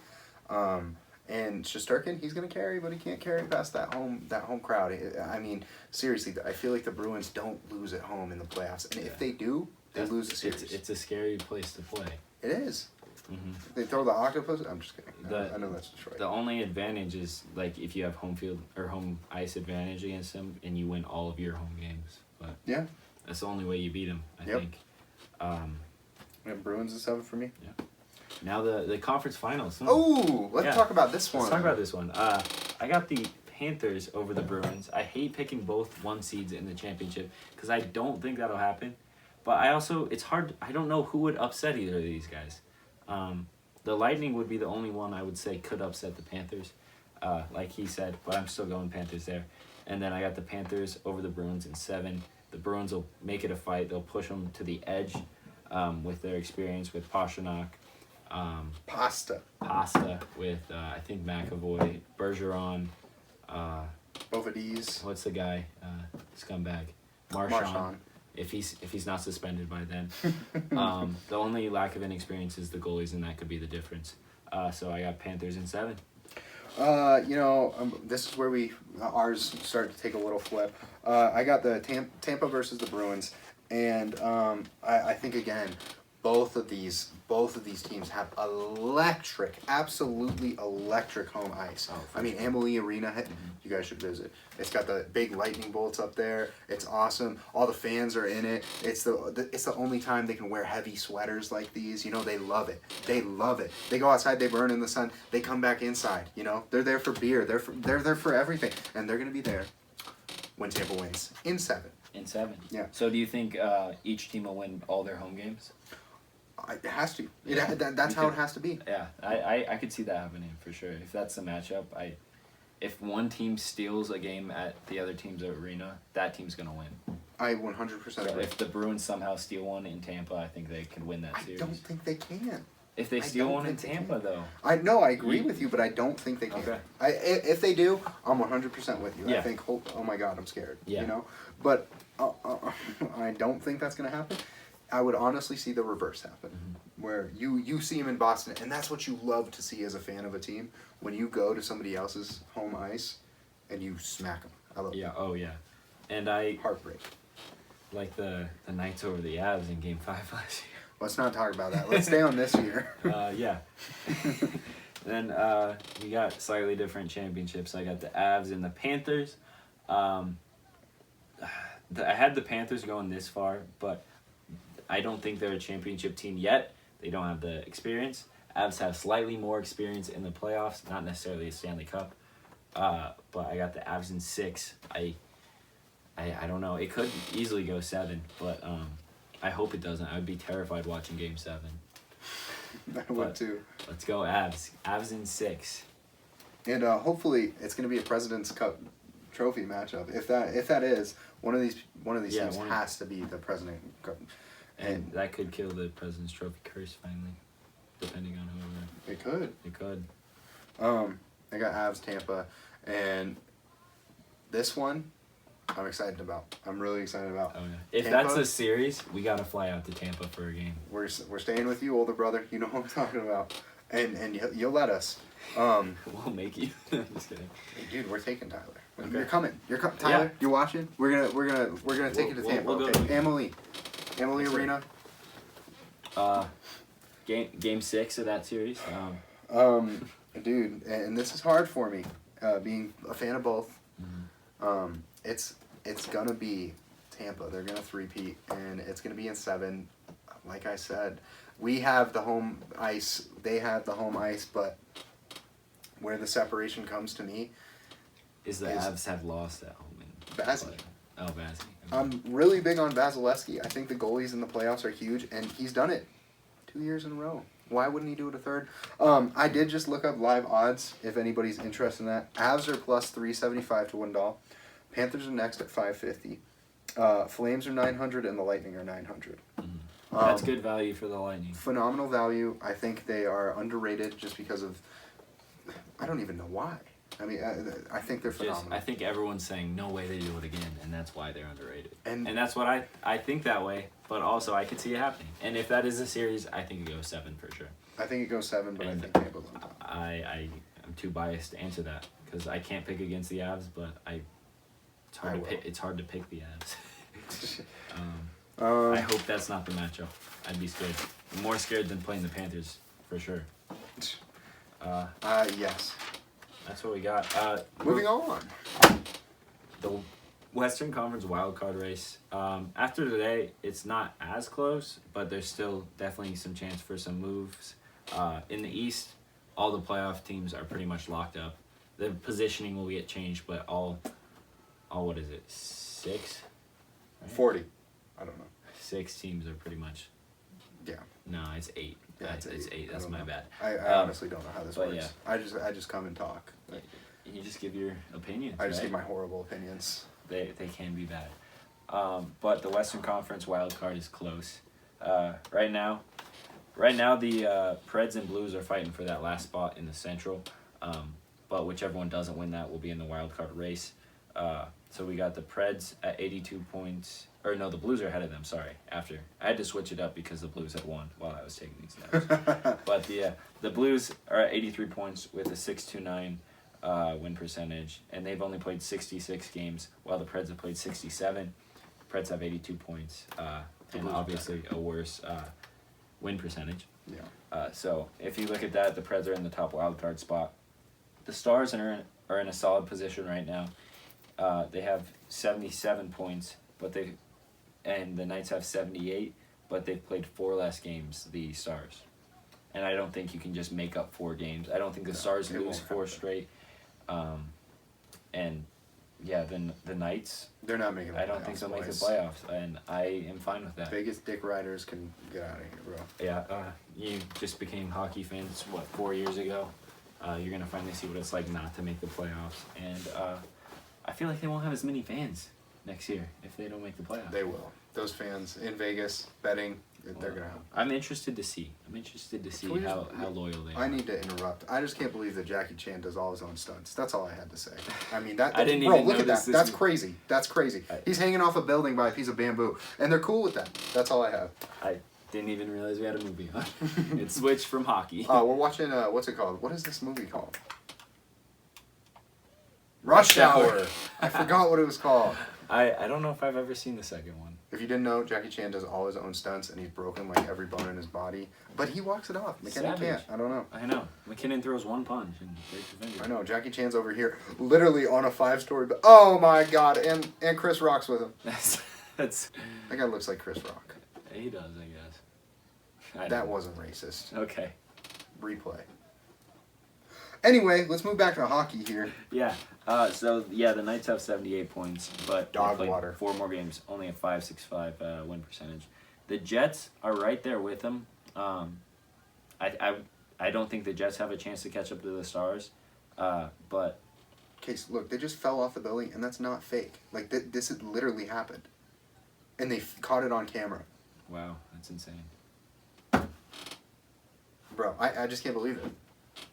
And Shesterkin, he's gonna carry, but he can't carry past that home crowd. I mean, seriously, I feel like the Bruins don't lose at home in the playoffs, and if they do, they lose the series. It's a scary place to play. It is. Mm-hmm. They throw the octopus. I'm just kidding. I know that's Detroit. The only advantage is like if you have home field or home ice advantage against them, and you win all of your home games. But yeah, that's the only way you beat them. I think. Bruins is 7 for me. Yeah. Now the conference finals. Oh, let's talk about this one. Let's talk about this one. I got the Panthers over the Bruins. I hate picking both 1 seeds in the championship because I don't think that'll happen. But it's hard. I don't know who would upset either of these guys. The Lightning would be the only one I would say could upset the Panthers, like he said. But I'm still going Panthers there. And then I got the Panthers over the Bruins in 7. The Bruins will make it a fight. They'll push them to the edge with their experience with Pastrnak. Pasta with I think McAvoy, Bergeron, Bovedis. What's the guy? Scumbag. Marchand. If he's not suspended by then. The only lack of inexperience is the goalies, and that could be the difference. So I got Panthers in 7. This is where ours start to take a little flip. I got the Tampa versus the Bruins, and I think again, both of these teams have absolutely electric home ice. I mean, Amalie Arena, you guys should visit. It's got the big lightning bolts up there. It's awesome. All the fans are in it. It's the only time they can wear heavy sweaters like these. They love it. They love it. They go outside, they burn in the sun. They come back inside. They're there for beer. They're there for everything, and they're gonna be there when Tampa wins in 7. In 7. Yeah. So do you think each team will win all their home games? It has to. That's how it has to be. Yeah, I could see that happening for sure. If that's the matchup, if one team steals a game at the other team's arena, that team's gonna win. I 100% agree. If the Bruins somehow steal one in Tampa, I think they can win that series. I don't think they can. If they steal one in Tampa, though. I agree with you, but I don't think they can. Okay. If they do, I'm 100% with you. Yeah. I think, oh my God, I'm scared. Yeah. You know? But I don't think that's going to happen. I would honestly see the reverse happen, where you see them in Boston, and that's what you love to see as a fan of a team, when you go to somebody else's home ice and you smack them. I love Yeah, that. oh yeah. And Heartbreak. like the Knights over the Avs in Game 5 last year. Let's not talk about that. Let's stay on this year. Yeah. Then we got slightly different championships. I got the Avs and the Panthers. I had the Panthers going this far, but I don't think they're a championship team yet. They don't have the experience. Avs have slightly more experience in the playoffs, not necessarily a Stanley Cup. But I got the Avs in 6. I don't know. It could easily go 7, but I hope it doesn't. I would be terrified watching Game 7. I would too. Let's go Avs. Avs in 6. And hopefully it's going to be a President's Cup trophy matchup. If that is, one of these teams has to be the President Cup. And that could kill the President's Trophy curse finally, depending on whoever. It could. It could. I got Avs Tampa, and this one I'm excited about. I'm really excited about. Oh yeah. If Tampa, that's a series, we gotta fly out to Tampa for a game. We're staying with you, older brother. You know what I'm talking about, and you'll let us. We'll make you. Just kidding. Hey, dude, we're taking Tyler. Okay. You're coming. Tyler. Yeah. You're watching. We're gonna take you to Tampa. We'll okay. go. Emily Arena. Game 6 of that series. Dude, and this is hard for me, being a fan of both. Mm-hmm. It's gonna be Tampa. They're gonna three-peat, and it's gonna be in 7. Like I said, we have the home ice. They have the home ice, but where the separation comes to me is the Avs have lost at home. Vazzy. Oh, Vazzy. I'm really big on Vasilevsky. I think the goalies in the playoffs are huge, and he's done it 2 years in a row. Why wouldn't he do it a third? I did just look up live odds, if anybody's interested in that. Avs are plus 375 to win all. Panthers are next at 550. Flames are 900, and the Lightning are 900. Mm-hmm. That's good value for the Lightning. Phenomenal value. I think they are underrated just because of... I don't even know why. I mean, I think they're phenomenal. I think everyone's saying, no way they do it again, and that's why they're underrated. And that's what I think that way, but also I could see it happening. And if that is a series, I think it goes 7 for sure. I think it goes 7, but I think Tampa's on top. I'm too biased to answer that, because I can't pick against the Avs, but it's hard to pick the Avs. I hope that's not the matchup. I'd be scared. More scared than playing the Panthers, for sure. Yes. That's what we got. Moving on. The Western Conference wildcard race. After today, it's not as close, but there's still definitely some chance for some moves. In the East, all the playoff teams are pretty much locked up. The positioning will get changed, but all what is it, 6? Right? 40. I don't know. 6 teams are pretty much. Yeah. No, it's 8. Yeah, it's 8. That's my bad. I honestly don't know how this works. Yeah. I just come and talk. You just give your opinions. I just right? give my horrible opinions. They can be bad. But the Western Conference wild card is close. Right now the Preds and Blues are fighting for that last spot in the Central. But whichever one doesn't win that will be in the wild card race. So we got the Preds at 82 points. Or no, the Blues are ahead of them, sorry. After. I had to switch it up because the Blues had won while I was taking these notes. But the Blues are at 83 points with a 6.29 win percentage. And they've only played 66 games while the Preds have played 67. The Preds have 82 points. And obviously a worse win percentage. Yeah. So if you look at that, the Preds are in the top wild card spot. The Stars are in a solid position right now. They have 77 points, and the Knights have 78, but they've played 4 less games, the Stars. And I don't think you can just make up 4 games. I don't think the Stars lose 4 straight. And then the Knights, They're not making the playoffs. I don't think they'll make the boys. playoffs, and I am fine with that. Vegas dick riders can get out of here, bro. Yeah, you just became hockey fans, 4 years ago? You're going to finally see what it's like not to make the playoffs. And I feel like they won't have as many fans next year if they don't make the playoffs. They will. Those fans in Vegas betting, they're going to help. I'm interested to see. How loyal they are. I need to interrupt. I just can't believe that Jackie Chan does all his own stunts. That's all I had to say. I mean, that. I didn't bro, even look at notice that. this That's crazy. That's crazy. He's hanging off a building by a piece of bamboo, and they're cool with that. That's all I have. I didn't even realize we had a movie on. It switched from hockey. We're watching, what's it called? What is this movie called? Rush Hour. I forgot what it was called. I don't know if I've ever seen the second one. If you didn't know, Jackie Chan does all his own stunts, and he's broken like every bone in his body. But he walks it off. McKinnon can't. I don't know. I know. McKinnon throws one punch and breaks the finger. I know. Jackie Chan's over here, literally on a 5-story. Oh my God! And Chris Rock's with him. That's. That guy looks like Chris Rock. He does, I guess. That wasn't racist. Okay. Replay. Anyway, let's move back to hockey here. Yeah. The Knights have 78 points, but Dog they played water. 4 more games, only a .565 win percentage. The Jets are right there with them. I don't think the Jets have a chance to catch up to the Stars, but. Case, look, they just fell off the building, and that's not fake. Like this had literally happened, and they caught it on camera. Wow, that's insane. Bro, I just can't believe it.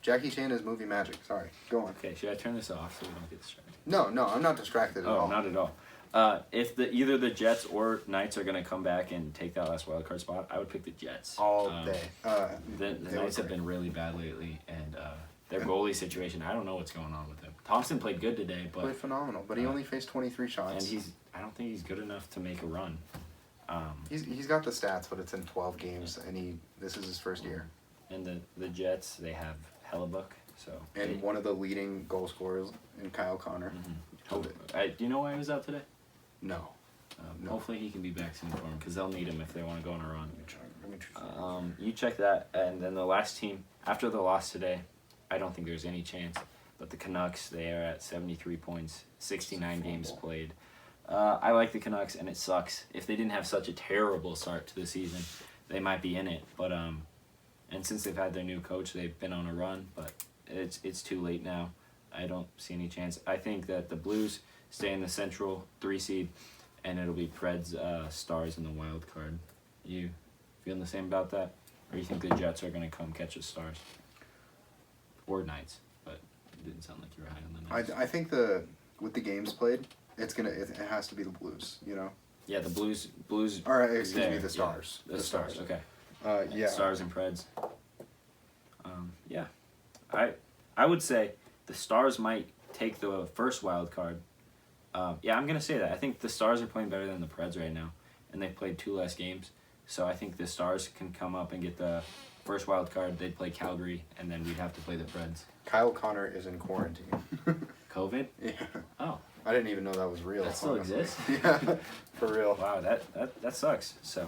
Jackie Chan is movie magic. Sorry, go on. Okay, should I turn this off so we don't get distracted? No, I'm not distracted at all. Oh, not at all. If either the Jets or Knights are going to come back and take that last wildcard spot, I would pick the Jets. All day. The Knights have been really bad lately, and their goalie situation, I don't know what's going on with him. Thompson played good today, but played phenomenal, but he only faced 23 shots. And I don't think he's good enough to make a run. He's got the stats, but it's in 12 games, and this is his first year. And the Jets, they have Hellebuck, so. And one of the leading goal scorers in Kyle Connor. Mm-hmm. Do you know why he was out today? No. No. Hopefully he can be back soon for him, because they'll need him if they want to go on a run. Let me check. You check that, and then the last team, after the loss today, I don't think there's any chance, but the Canucks, they are at 73 points, 69 games played. I like the Canucks, and it sucks. If they didn't have such a terrible start to the season, they might be in it, but and since they've had their new coach, they've been on a run, but it's too late now. I don't see any chance. I think that the Blues stay in the Central 3 seed, and it'll be Preds, Stars in the wild card. You feeling the same about that? Or you think the Jets are going to come catch the Stars? Or Knights, but it didn't sound like you were high on the Knights. I think with the games played, it has to be the Blues, you know? Yeah, the Blues. Or, excuse me, the Stars. Yeah, the Stars, okay. Yeah. Stars and Preds. Yeah. I would say the Stars might take the first wild card. Yeah, I'm going to say that. I think the Stars are playing better than the Preds right now, and they've played 2 less games. So I think the Stars can come up and get the first wild card. They'd play Calgary, and then we'd have to play the Preds. Kyle Connor is in quarantine. COVID? Yeah. Oh. I didn't even know that was real. That still exists? Yeah, for real. Wow, that sucks. So,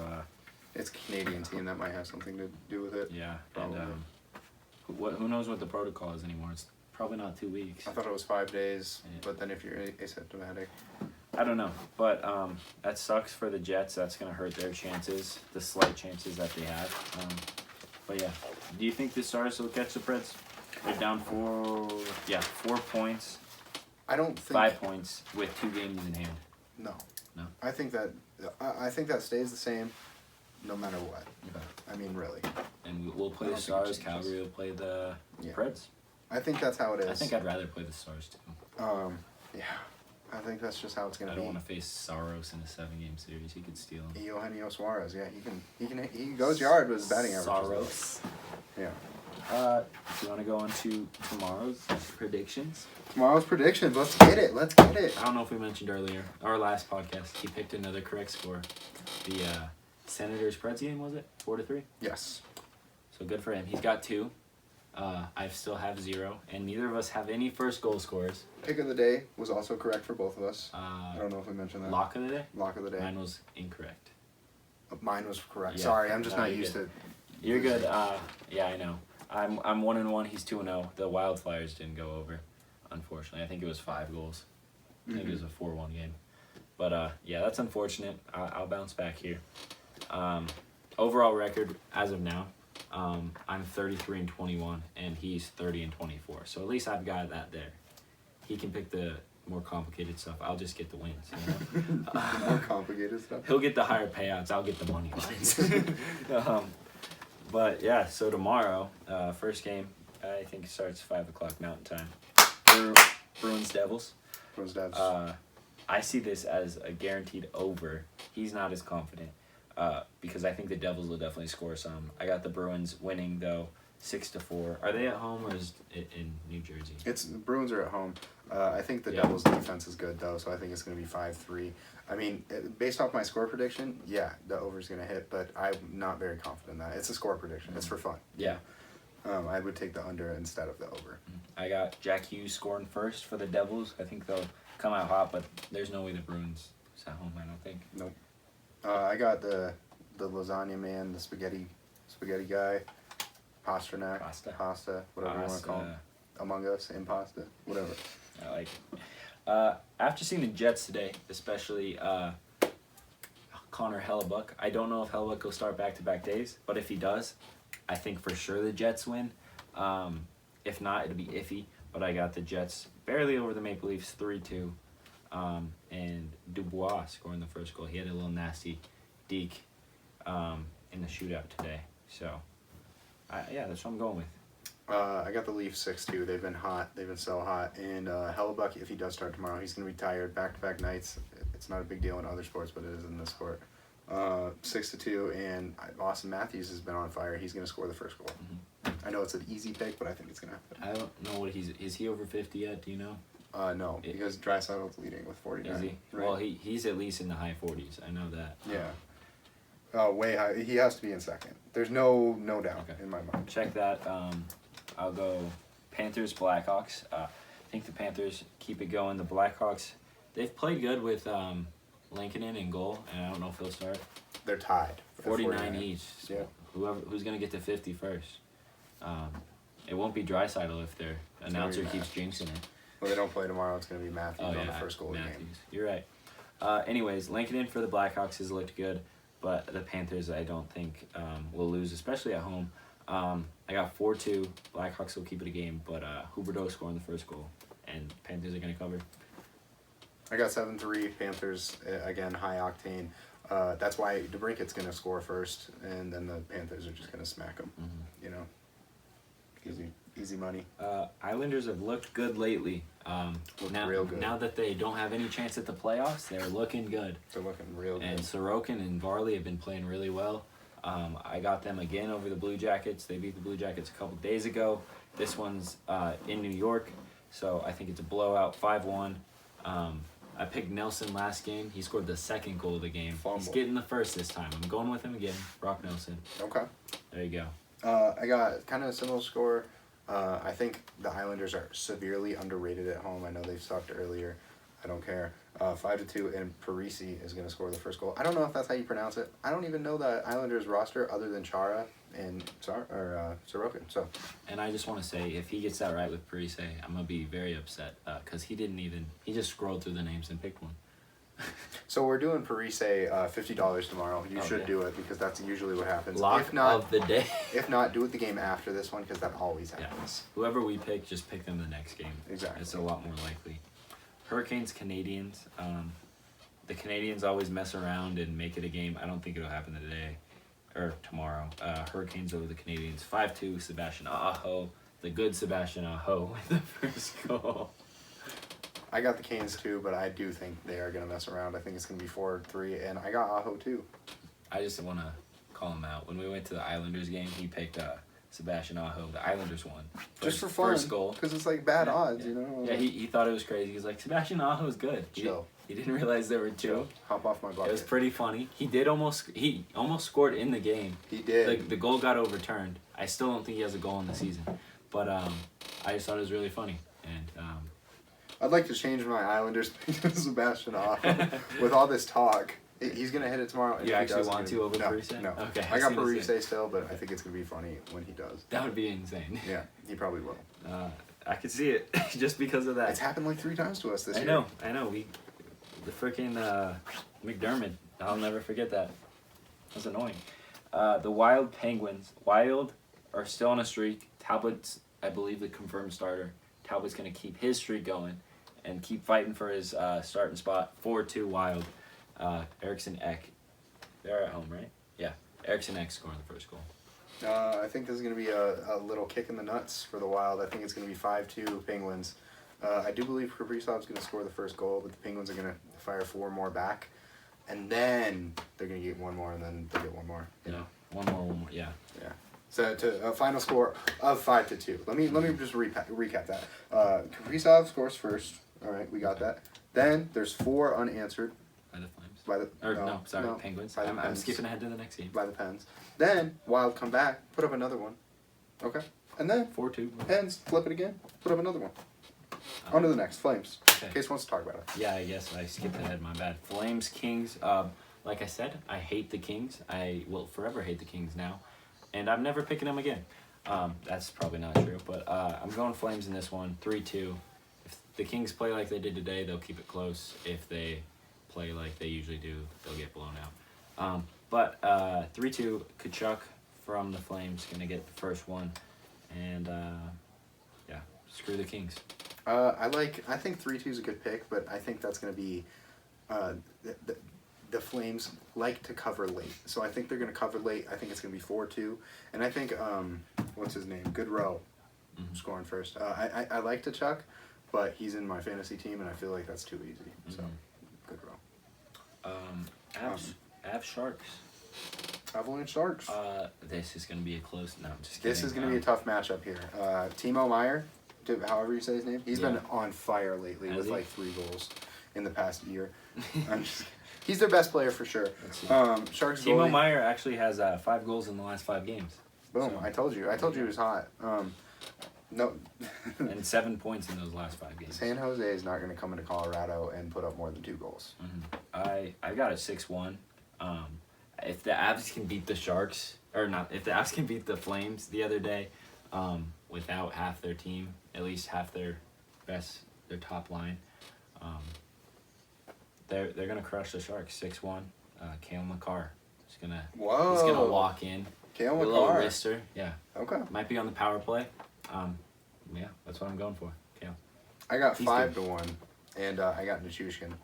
it's a Canadian team that might have something to do with it. Yeah, probably. And who knows what the protocol is anymore? It's probably not 2 weeks. I thought it was 5 days, but then if you're asymptomatic. I don't know, but that sucks for the Jets. That's going to hurt their chances, the slight chances that they have. But yeah, do you think the Stars will catch the Preds? They're down 4 points. I don't think 5 points with 2 games in hand. No. No. I think that stays the same, no matter what. Okay. I mean, really. And we'll play the Stars. Calgary will play the Preds. I think that's how it is. I think I'd rather play the Stars too. Yeah. I think that's just how it's gonna be. I don't want to face Saros in a 7-game series. He could steal him. Eugenio Suarez, yeah, he goes yard with his batting average. Saros. Yeah. Do you want to go on to tomorrow's predictions? Tomorrow's predictions. Let's get it. I don't know if we mentioned earlier, our last podcast, he picked another correct score. The Senators Preds game, was it? 4-3? Yes. So good for him. He's got 2. I still have 0, and neither of us have any first goal scorers. Pick of the day was also correct for both of us. I don't know if we mentioned that. Lock of the day? Lock of the day. Mine was incorrect. Mine was correct. Yeah. Sorry, I'm just not used to. You're good. Yeah, I know. I'm 1-1. He's 2-0. The Wildflyers didn't go over, unfortunately. I think it was 5 goals. Maybe it was a 4-1 game. But, yeah, that's unfortunate. I'll bounce back here. Overall record, as of now, I'm 33-21, and he's 30-24. So at least I've got that there. He can pick the more complicated stuff. I'll just get the wins. You know? More complicated stuff. He'll get the higher payouts. I'll get the money lines. But yeah, so tomorrow, first game, I think it starts 5 o'clock Mountain Time. Bruins Devils. Bruins Devils. I see this as a guaranteed over. He's not as confident because I think the Devils will definitely score some. I got the Bruins winning though, 6-4. Are they at home or is it in New Jersey? The Bruins are at home. I think the Yeah. Devils' defense is good though, so I think it's going to be 5-3. I mean, based off my score prediction, yeah, the over's going to hit, but I'm not very confident in that. It's a score prediction. It's for fun. Yeah. I would take the under instead of the over. I got Jack Hughes scoring first for the Devils. I think they'll come out hot, but there's no way the Bruins is at home, I don't think. Nope. I got the lasagna man, the spaghetti guy, Pasternak, pasta, whatever you want to call him. Among Us, Impasta, whatever. I like it. After seeing the Jets today, especially Connor Hellebuck, I don't know if Hellebuck will start back-to-back days, but if he does, I think for sure the Jets win. If not, it'll be iffy, but I got the Jets barely over the Maple Leafs 3-2, and Dubois scoring the first goal. He had a little nasty deke in the shootout today, so yeah, that's what I'm going with. I got the Leafs 6-2. They've been hot. They've been so hot. And Hellebuck, if he does start tomorrow, he's going to be tired. Back-to-back nights. It's not a big deal in other sports, but it is in this sport. 6-2, and Austin Matthews has been on fire. He's going to score the first goal. I know it's an easy pick, but I think it's going to happen. I don't know what is he over 50 yet? Do you know? No, because Draisaitl's leading with 49. Is he? Right? Well, he's at least in the high 40s. I know that. Yeah. Way high. He has to be in second. There's no doubt in my mind. Check that. I'll go Panthers Blackhawks. I think the Panthers keep it going. The Blackhawks, they've played good with Lankinen in goal, and I don't know if they'll start. They're tied. 49 each. Yeah. Who's gonna get to 50 first? It won't be Draisaitl if their announcer keeps jinxing it. Well, they don't play tomorrow. It's gonna be Matthews on the first goal of the game. You're right. Anyways, Lankinen for the Blackhawks has looked good, but the Panthers I don't think will lose, especially at home. I got 4-2. Blackhawks will keep it a game, but Huberdeau scoring the first goal, and Panthers are going to cover. I got 7-3. Panthers, again, high octane. That's why DeBrincat's going to score first, and then the Panthers are just going to smack them. You know, easy money. Islanders have looked good lately. Real good. Now that they don't have any chance at the playoffs, they're looking good. They're looking real good. And Sorokin and Varley have been playing really well. I got them again over the Blue Jackets. They beat the Blue Jackets a couple days ago. This one's in New York, so I think it's a blowout, 5-1. I picked Nelson last game. He scored the second goal of the game. Fumble. He's getting the first this time. I'm going with him again, Brock Nelson. Okay. There you go. I got kind of a similar score. I think the Islanders are severely underrated at home. I know they sucked earlier. I don't care. 5-2, and Parisi is going to score the first goal. I don't know if that's how you pronounce it. I don't even know the Islanders roster other than Chara and Sorokin. So. And I just want to say, if he gets that right with Parise, I'm going to be very upset because he just scrolled through the names and picked one. So we're doing Parise $50 tomorrow. You should do it because that's usually what happens. Lock of the day. If not, do it the game after this one because that always happens. Yeah. Whoever we pick, just pick them the next game. Exactly. It's a lot more likely. Hurricanes, Canadians. The Canadians always mess around and make it a game. I don't think it'll happen today or tomorrow. Hurricanes over the Canadians. 5-2, Sebastian Aho. The good Sebastian Aho with the first goal. I got the Canes too, but I do think they are going to mess around. I think it's going to be 4-3, and I got Aho too. I just want to call him out. When we went to the Islanders game, he picked Sebastian Aho. The Islanders won. Just for fun. First goal. Because it's like bad odds, you know? Yeah, he thought it was crazy. He was like, Sebastian Aho is good. He didn't realize there were two. Chill. Hop off my bucket. It was pretty funny. He almost scored in the game. He did. The goal got overturned. I still don't think he has a goal in the season. But I just thought it was really funny. And I'd like to change my Islanders to Sebastian Aho. With all this talk, he's going to hit it tomorrow. You actually want to over Parise? No. Okay. I got Parise still, but I think it's going to be funny when he does. That would be insane. Yeah, he probably will. I could see it just because of that. It's happened like 3 times to us this year. I know. The freaking McDermott. I'll never forget that. That's annoying. The Wild Penguins. Wild are still on a streak. Talbot's, I believe, the confirmed starter. Talbot's going to keep his streak going and keep fighting for his starting spot. 4-2 Wild. Eriksson Ek. They're at home, right? Yeah. Eriksson Ek scoring the first goal. I think this is going to be a little kick in the nuts for the Wild. I think it's going to be 5-2 Penguins. I do believe Kaprizov's going to score the first goal, but the Penguins are going to fire 4 more back. And then they're going to get 1 more, and then they'll get 1 more. You know? One more, yeah. Yeah. So to a final score of 5-2. Let me just recap that. Kaprizov scores first. All right, we got that. Then there's 4 unanswered. By the Flames. Penguins. I'm skipping ahead to the next game. By the Pens. Then Wild come back, put up another one. Okay. And then 4-2. Pens flip it again, put up another one. On to the next. Flames. Okay. Case wants to talk about it. Yeah, I guess I skipped ahead. My bad. Flames, Kings. Like I said, I hate the Kings. I will forever hate the Kings now, and I'm never picking them again. That's probably not true, but I'm going Flames in this one. 3-2. If the Kings play like they did today, they'll keep it close. If they play like they usually do, they'll get blown out. But 3-2, Kachuk from the Flames gonna get the first one, and yeah, screw the Kings. I think 3-2 is a good pick, but I think that's gonna be the Flames like to cover late, so I think they're gonna cover late. I think it's gonna be 4-2, and I think what's his name, Goodrow, scoring first. I like Kachuk, but he's in my fantasy team, and I feel like that's too easy. So Goodrow. Avs Sharks. Avalanche Sharks. This is going to be a close... No, I'm just kidding. This is going to be a tough matchup here. Timo Meyer, however you say his name, he's been on fire lately with like 3 goals in the past year. He's their best player for sure. Sharks Timo Meyer actually has 5 goals in the last 5 games. Boom! So, I told you he was hot. No. And 7 points in those last 5 games. San Jose is not going to come into Colorado and put up more than 2 goals. I got a 6-1. If the Avs can beat the Sharks, or not, if the Avs can beat the Flames the other day, without half their team, at least half their top line, they're gonna crush the Sharks. 6-1. Cale Makar is gonna he's gonna walk in. Cale Makar. A little wrister, yeah. Okay. Might be on the power play. Yeah, that's what I'm going for. Cale. I got 5-1, and I got Nichushkin.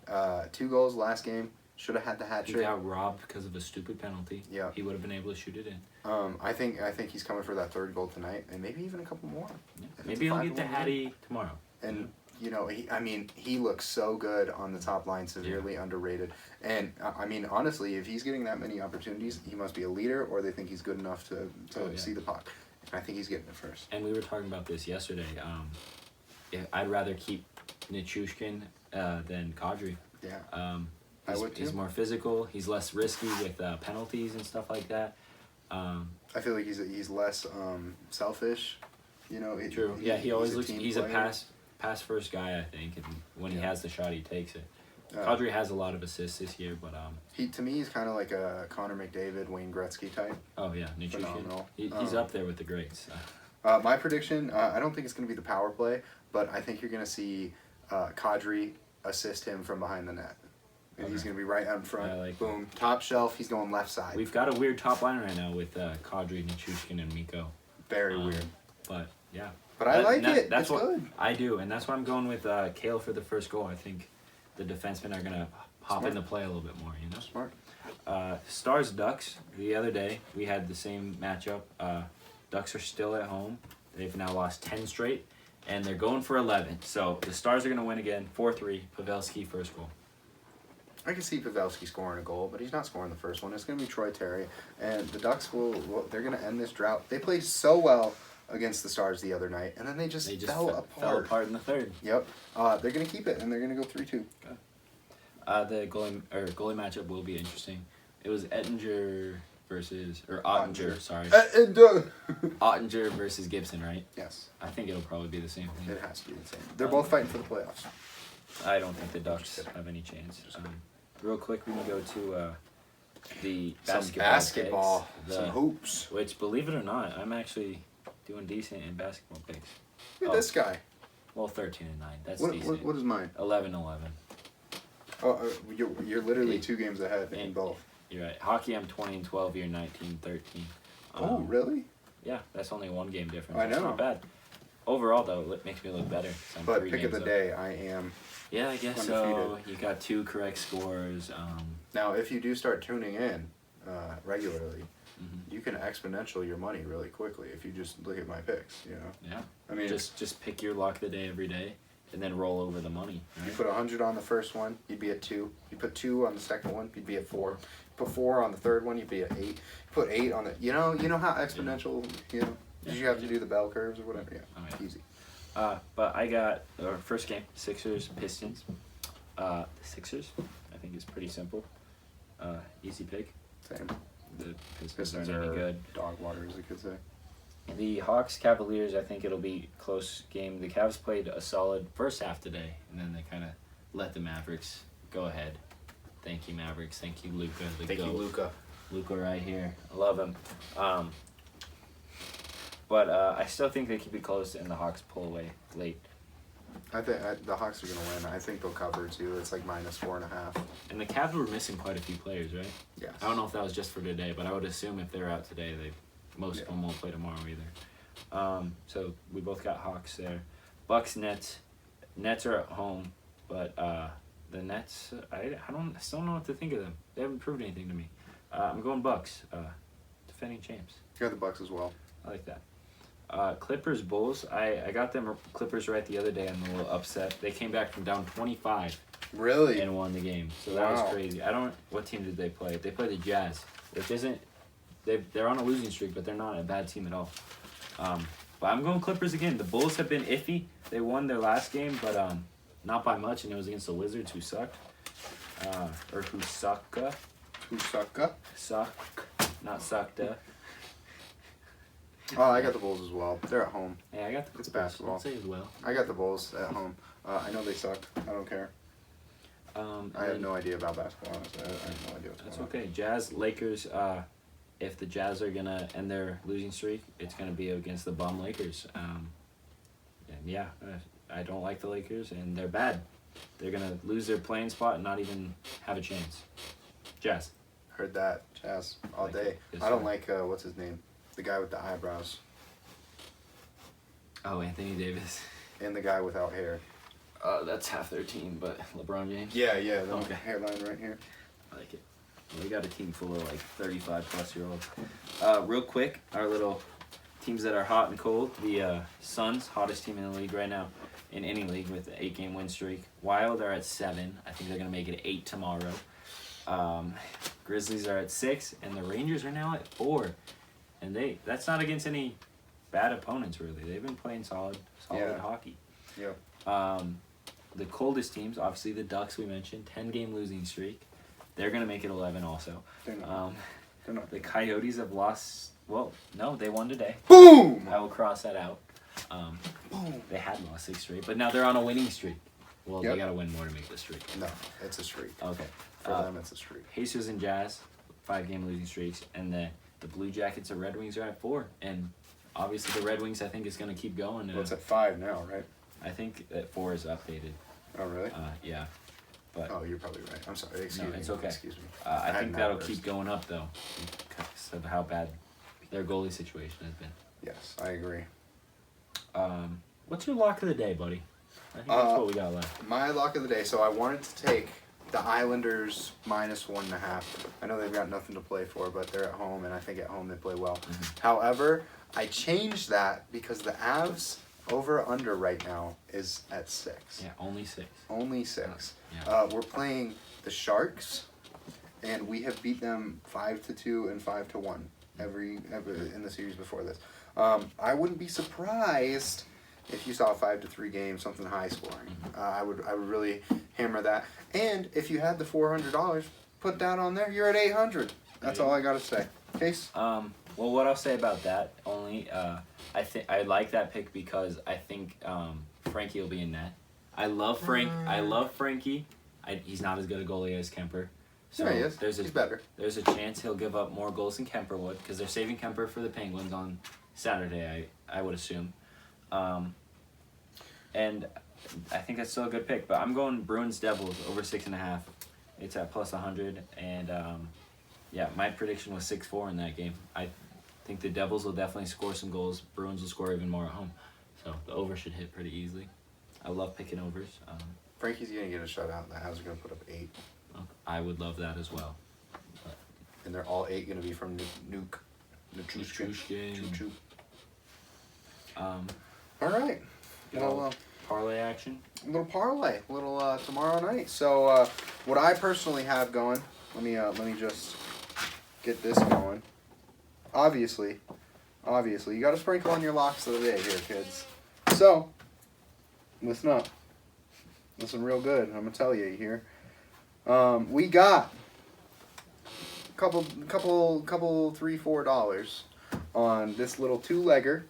2 goals last game. Should have had the hat trick. He got robbed because of a stupid penalty. Yeah. He would have been able to shoot it in. I think he's coming for that 3rd goal tonight, and maybe even a couple more. Yeah. Maybe he'll get the Hattie tomorrow. And you know, he looks so good on the top line, severely underrated. And I mean, honestly, if he's getting that many opportunities, he must be a leader, or they think he's good enough to see the puck. And I think he's getting it first. And we were talking about this yesterday. I'd rather keep Nichushkin than Kadri. Yeah. I would too. He's more physical. He's less risky with penalties and stuff like that. I feel like he's less selfish. You know. True. He always looks. He's a pass first guy, I think, and when he has the shot, he takes it. Kadri has a lot of assists this year, but to me, he's kind of like a Connor McDavid, Wayne Gretzky type. Oh yeah, phenomenal. He's up there with the greats. My prediction, I don't think it's going to be the power play, but I think you're going to see Kadri assist him from behind the net. And he's going to be right out in front. Boom. That. Top shelf. He's going left side. We've got a weird top line right now with Kadri, Nichushkin, and Mikko. Very weird. But, yeah. But I like it. That's good. I do. And that's why I'm going with Cale for the first goal. I think the defensemen are going to hop into play a little bit more, you know? Smart. Stars, Ducks. The other day, we had the same matchup. Ducks are still at home. They've now lost 10 straight. And they're going for 11. So the Stars are going to win again. 4-3. Pavelski, first goal. I can see Pavelski scoring a goal, but he's not scoring the first one. It's going to be Troy Terry, and the Ducks they're going to end this drought. They played so well against the Stars the other night, and then they just fell apart. Fell apart in the 3rd. Yep. They're going to keep it, and they're going to go 3-2. The goalie matchup will be interesting. It was Ottinger, sorry. Ottinger versus Gibson, right? Yes. I think it'll probably be the same thing. It has to be the same. They're both fighting for the playoffs. I don't think the Ducks have any chance. Real quick, we can go to the basketball. Some hoops. Which, believe it or not, I'm actually doing decent in basketball picks. Look at this guy. Well, 13-9. That's What, decent. what is mine? 11-11. Oh, you're literally 2 games ahead in both. You're right. Hockey, I'm 20-12. You're 19-13. Oh, really? Yeah, that's only 1 game difference. I know. That's not bad. Overall, though, it makes me look better. I'm But 3 pick of games the up. day, I am. Yeah, I guess so. You got 2 correct scores. Now, if you do start tuning in regularly, Mhm. you can exponential your money really quickly if you just look at my picks. You know. Yeah. I mean, Just pick your lock of the day every day, and then roll over the money. you Right? put 100 on the first one, you'd be at 2. You put 2 on the second one, you'd be at 4. You put 4 on the third one, you'd be at 8. You put 8 on the. You know how exponential. You know. Did you have to do the bell curves or whatever? Yeah. Oh, yeah. Easy. But I got our first game, Sixers, Pistons. The Sixers, I think, is pretty simple. Easy pick. Same. The Pistons Pistons aren't any are good. dog water, as the kids say. The Hawks, Cavaliers, I think it'll be a close game. The Cavs played a solid first half today, and then they kind of let the Mavericks go ahead. Thank you, Mavericks. Thank you, Luka. Thank you, Luka. Luka right here. I love him. But I still think they could be close, and the Hawks pull away late. I think the Hawks are gonna win. I think they'll cover too. It's like -4.5. And the Cavs were missing quite a few players, right? Yes. I don't know if that was just for today, but I would assume if they're out today, most of them won't play tomorrow either. So we both got Hawks there. Bucks, Nets. Nets are at home, but the Nets, I still don't know what to think of them. They haven't proved anything to me. I'm going Bucks. Defending champs. Got the Bucks as well. I like that. Clippers, Bulls. I got them Clippers right the other day on the little upset. They came back from down 25 Really? and won the game. So that was crazy. What team did they play? They played the Jazz, which isn't. They're on a losing streak, but they're not a bad team at all. But I'm going Clippers again. The Bulls have been iffy. They won their last game, but not by much, and it was against the Wizards, who sucked. Or who sucka. Who sucka? Suck. Not sucked. Oh, I got the Bulls as well. They're at home. Yeah, I got the Clippers. It's basketball. I'd say as well. I got the Bulls at home. I know they suck. I don't care. I have no idea about basketball, honestly. I have no idea what's That's going okay. Jazz, Lakers. If the Jazz are gonna end their losing streak, it's gonna be against the bum Lakers. I don't like the Lakers, and they're bad. They're gonna lose their playing spot and not even have a chance. Jazz. on. Heard that. Jazz. All Like day. it. Yes, I don't sir. like, what's his name? The guy with the eyebrows. Oh, Anthony Davis. And the guy without hair. That's half their team, but LeBron James. Yeah, the Okay. hairline right here. I like it. Well, we got a team full of like 35-plus-year-olds. Real quick, our little teams that are hot and cold. The Suns, hottest team in the league right now, in any league with an 8-game win streak. Wild are at 7. I think they're gonna make it 8 tomorrow. Grizzlies are at 6, and the Rangers are now at 4. And that's not against any bad opponents really. They've been playing solid hockey. Yeah. The coldest teams, obviously the Ducks we mentioned, 10-game losing streak. They're gonna make it 11 also. They're not. They're not. The Coyotes have lost. Well, no, they won today. Boom! I will cross that out. Boom! They had lost 6 straight, but now they're on a winning streak. Well, Yep. they gotta win more to make the streak. No, it's a streak. Okay. For them, it's a streak. Pacers and Jazz, 5-game losing streaks, and the Blue Jackets and Red Wings are at 4. And obviously the Red Wings, I think, is gonna keep going. Well, it's at 5 now, right? I think that 4 is updated. Oh, really? Yeah. But Oh, you're probably right. I'm sorry. Excuse me. it's okay. Excuse me. I think had that'll an keep going up though, because of how bad their goalie situation has been. Yes, I agree. What's your lock of the day, buddy? I think that's what we got left. My lock of the day. So I wanted to take the Islanders -1.5. I know they've got nothing to play for, but they're at home, and I think at home they play well. However, I changed that because the Avs over/under right now is at 6. Yeah, only 6. Only 6. Yeah. We're playing the Sharks, and we have beat them 5-2 and 5-1 every in the series before this. I wouldn't be surprised if you saw a 5-3 game, something high scoring. I would really hammer that. And if you had the $400, put that on there. You're at 800. That's all I gotta say. Case. Well, what I'll say about that only, I like that pick because I think Frankie will be in net. I love Frankie. He's not as good a goalie as Kemper. So yeah, he is. He's better. There's a chance he'll give up more goals than Kemper would because they're saving Kemper for the Penguins on Saturday. I would assume. And I think that's still a good pick. But I'm going Bruins Devils over 6.5. It's at plus 100. And yeah, my prediction was 6-4 in that game. I think the Devils will definitely score some goals. Bruins will score even more at home. So the over should hit pretty easily. I love picking overs. Frankie's going to get a shutout, and the Habs are going to put up 8. I would love that as well. But And they're all 8 going to be from Nuke. Nuke. All right. Well, Parlay action. a little parlay, a little tomorrow night. So what I personally have going, let me just get this going. Obviously, you got to sprinkle on your locks of the day here, kids. So, listen up. Listen real good. I'm gonna tell you here. We got a couple, $3-4 on this little 2-legger.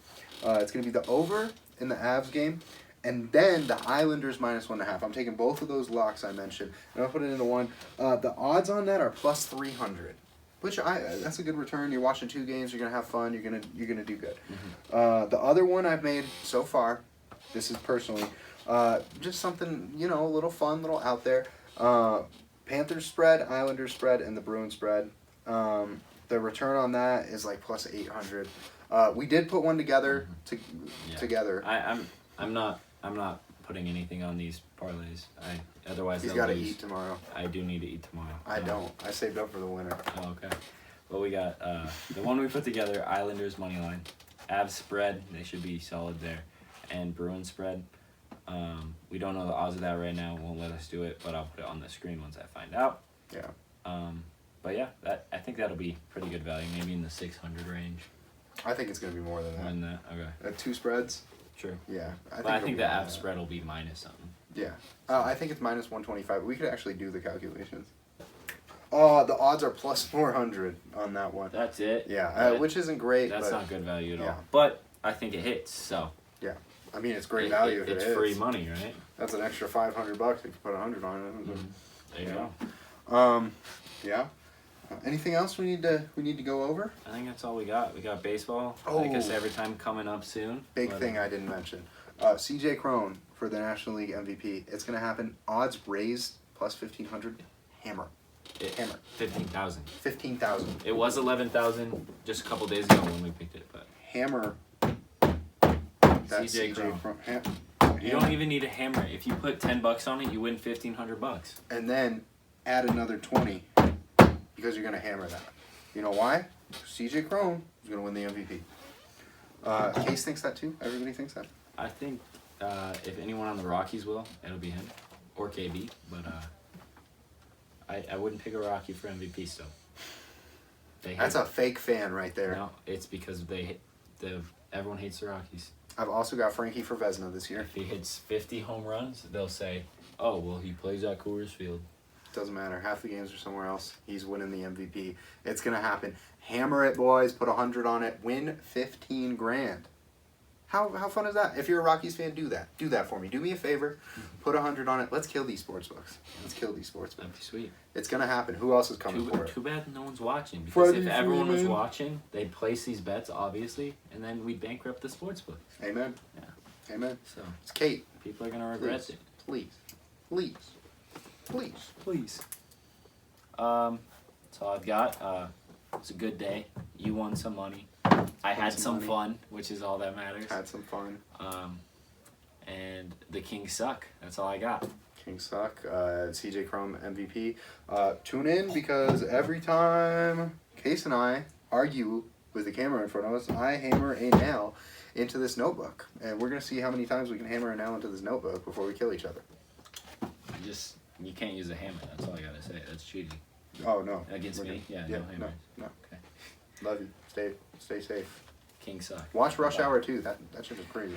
It's gonna be the over in the Avs game, and then the Islanders -1.5. I'm taking both of those locks I mentioned, and I'll put it into one. The odds on that are plus 300, which that's a good return. You're watching 2 games. You're gonna have fun. You're gonna do good. Mm-hmm. The other one I've made so far, this is personally, just something a little fun, little out there. Panthers spread, Islanders spread, and the Bruins spread. The return on that is like plus 800. We did put one together together. I'm not putting anything on these parlays. Otherwise He's they'll got to lose. eat tomorrow. I do need to eat tomorrow. I don't. I saved up for the winter. Oh, okay. Well, we got the one we put together, Islanders money line, Avs spread. They should be solid there, and Bruins spread. We don't know the odds of that right now. Won't let us do it, but I'll put it on the screen once I find out. Yeah. But yeah, I think that'll be pretty good value. Maybe in the 600 range. I think it's going to be more than that. More than that. Okay. 2 spreads? Sure. Yeah. I think the Avs spread will be minus something. Yeah. I think it's -125. We could actually do the calculations. The odds are plus 400 on that one. That's it. Yeah, which isn't great. That's but, not good value at yeah. all. But I think it hits. So. Yeah. I mean, it's great value if it It's is. free money, right? That's an extra $500 if you put 100 on it. Mm-hmm. There you go. Yeah. Anything else we need to go over? I think that's all we got. We got baseball. Oh. I guess every time coming up soon. Big thing I didn't mention. CJ Crone for the National League MVP. It's going to happen. Odds raised plus 1,500. Hammer. Hammer. 15,000. 15,000. It was 11,000 just a couple days ago when we picked it, but Hammer. That's CJ Crone. Crone. You don't even need a hammer. If you put $10 on it, you win $1,500. And then add another 20 because you're going to hammer that. You know why? CJ Crone is going to win the MVP. Case thinks that too. Everybody thinks that. I think if anyone on the Rockies will, it'll be him or KB. But I wouldn't pick a Rocky for MVP still. That's a fake fan right there. No, it's because everyone hates the Rockies. I've also got Frankie for Vezina this year. If he hits 50 home runs, they'll say, "Oh, well, he plays at Coors Field." Doesn't matter. Half the games are somewhere else. He's winning the MVP. It's gonna happen. Hammer it, boys. Put 100 on it. Win 15 grand. How fun is that? If you're a Rockies fan, do that. Do that for me. Do me a favor. Put 100 on it. Let's kill these sports books. Let's kill these sports books. That'd be sweet. It's gonna happen. Who else is coming for it? Too bad no one's watching. Because Freddie if everyone was Freeman. watching, they'd place these bets, obviously, and then we'd bankrupt the sports book. Amen. Yeah. Amen. So It's Kate. people are gonna regret it. Please. Please. Please. Please. That's all I've got. It's a good day. You won some money. I had some money. fun, which is all that matters. Had some fun. And the Kings suck. That's all I got. Kings suck. CJ Crone MVP. Tune in because every time Case and I argue with the camera in front of us, I hammer a nail into this notebook. And we're going to see how many times we can hammer a nail into this notebook before we kill each other. You can't use a hammer. That's all I gotta say. That's cheating. Oh, no. Against me? Yeah, Yeah, no hammers. no. Okay. Love you. Stay safe. King suck. Watch Rush Bye. Hour 2. That shit is crazy.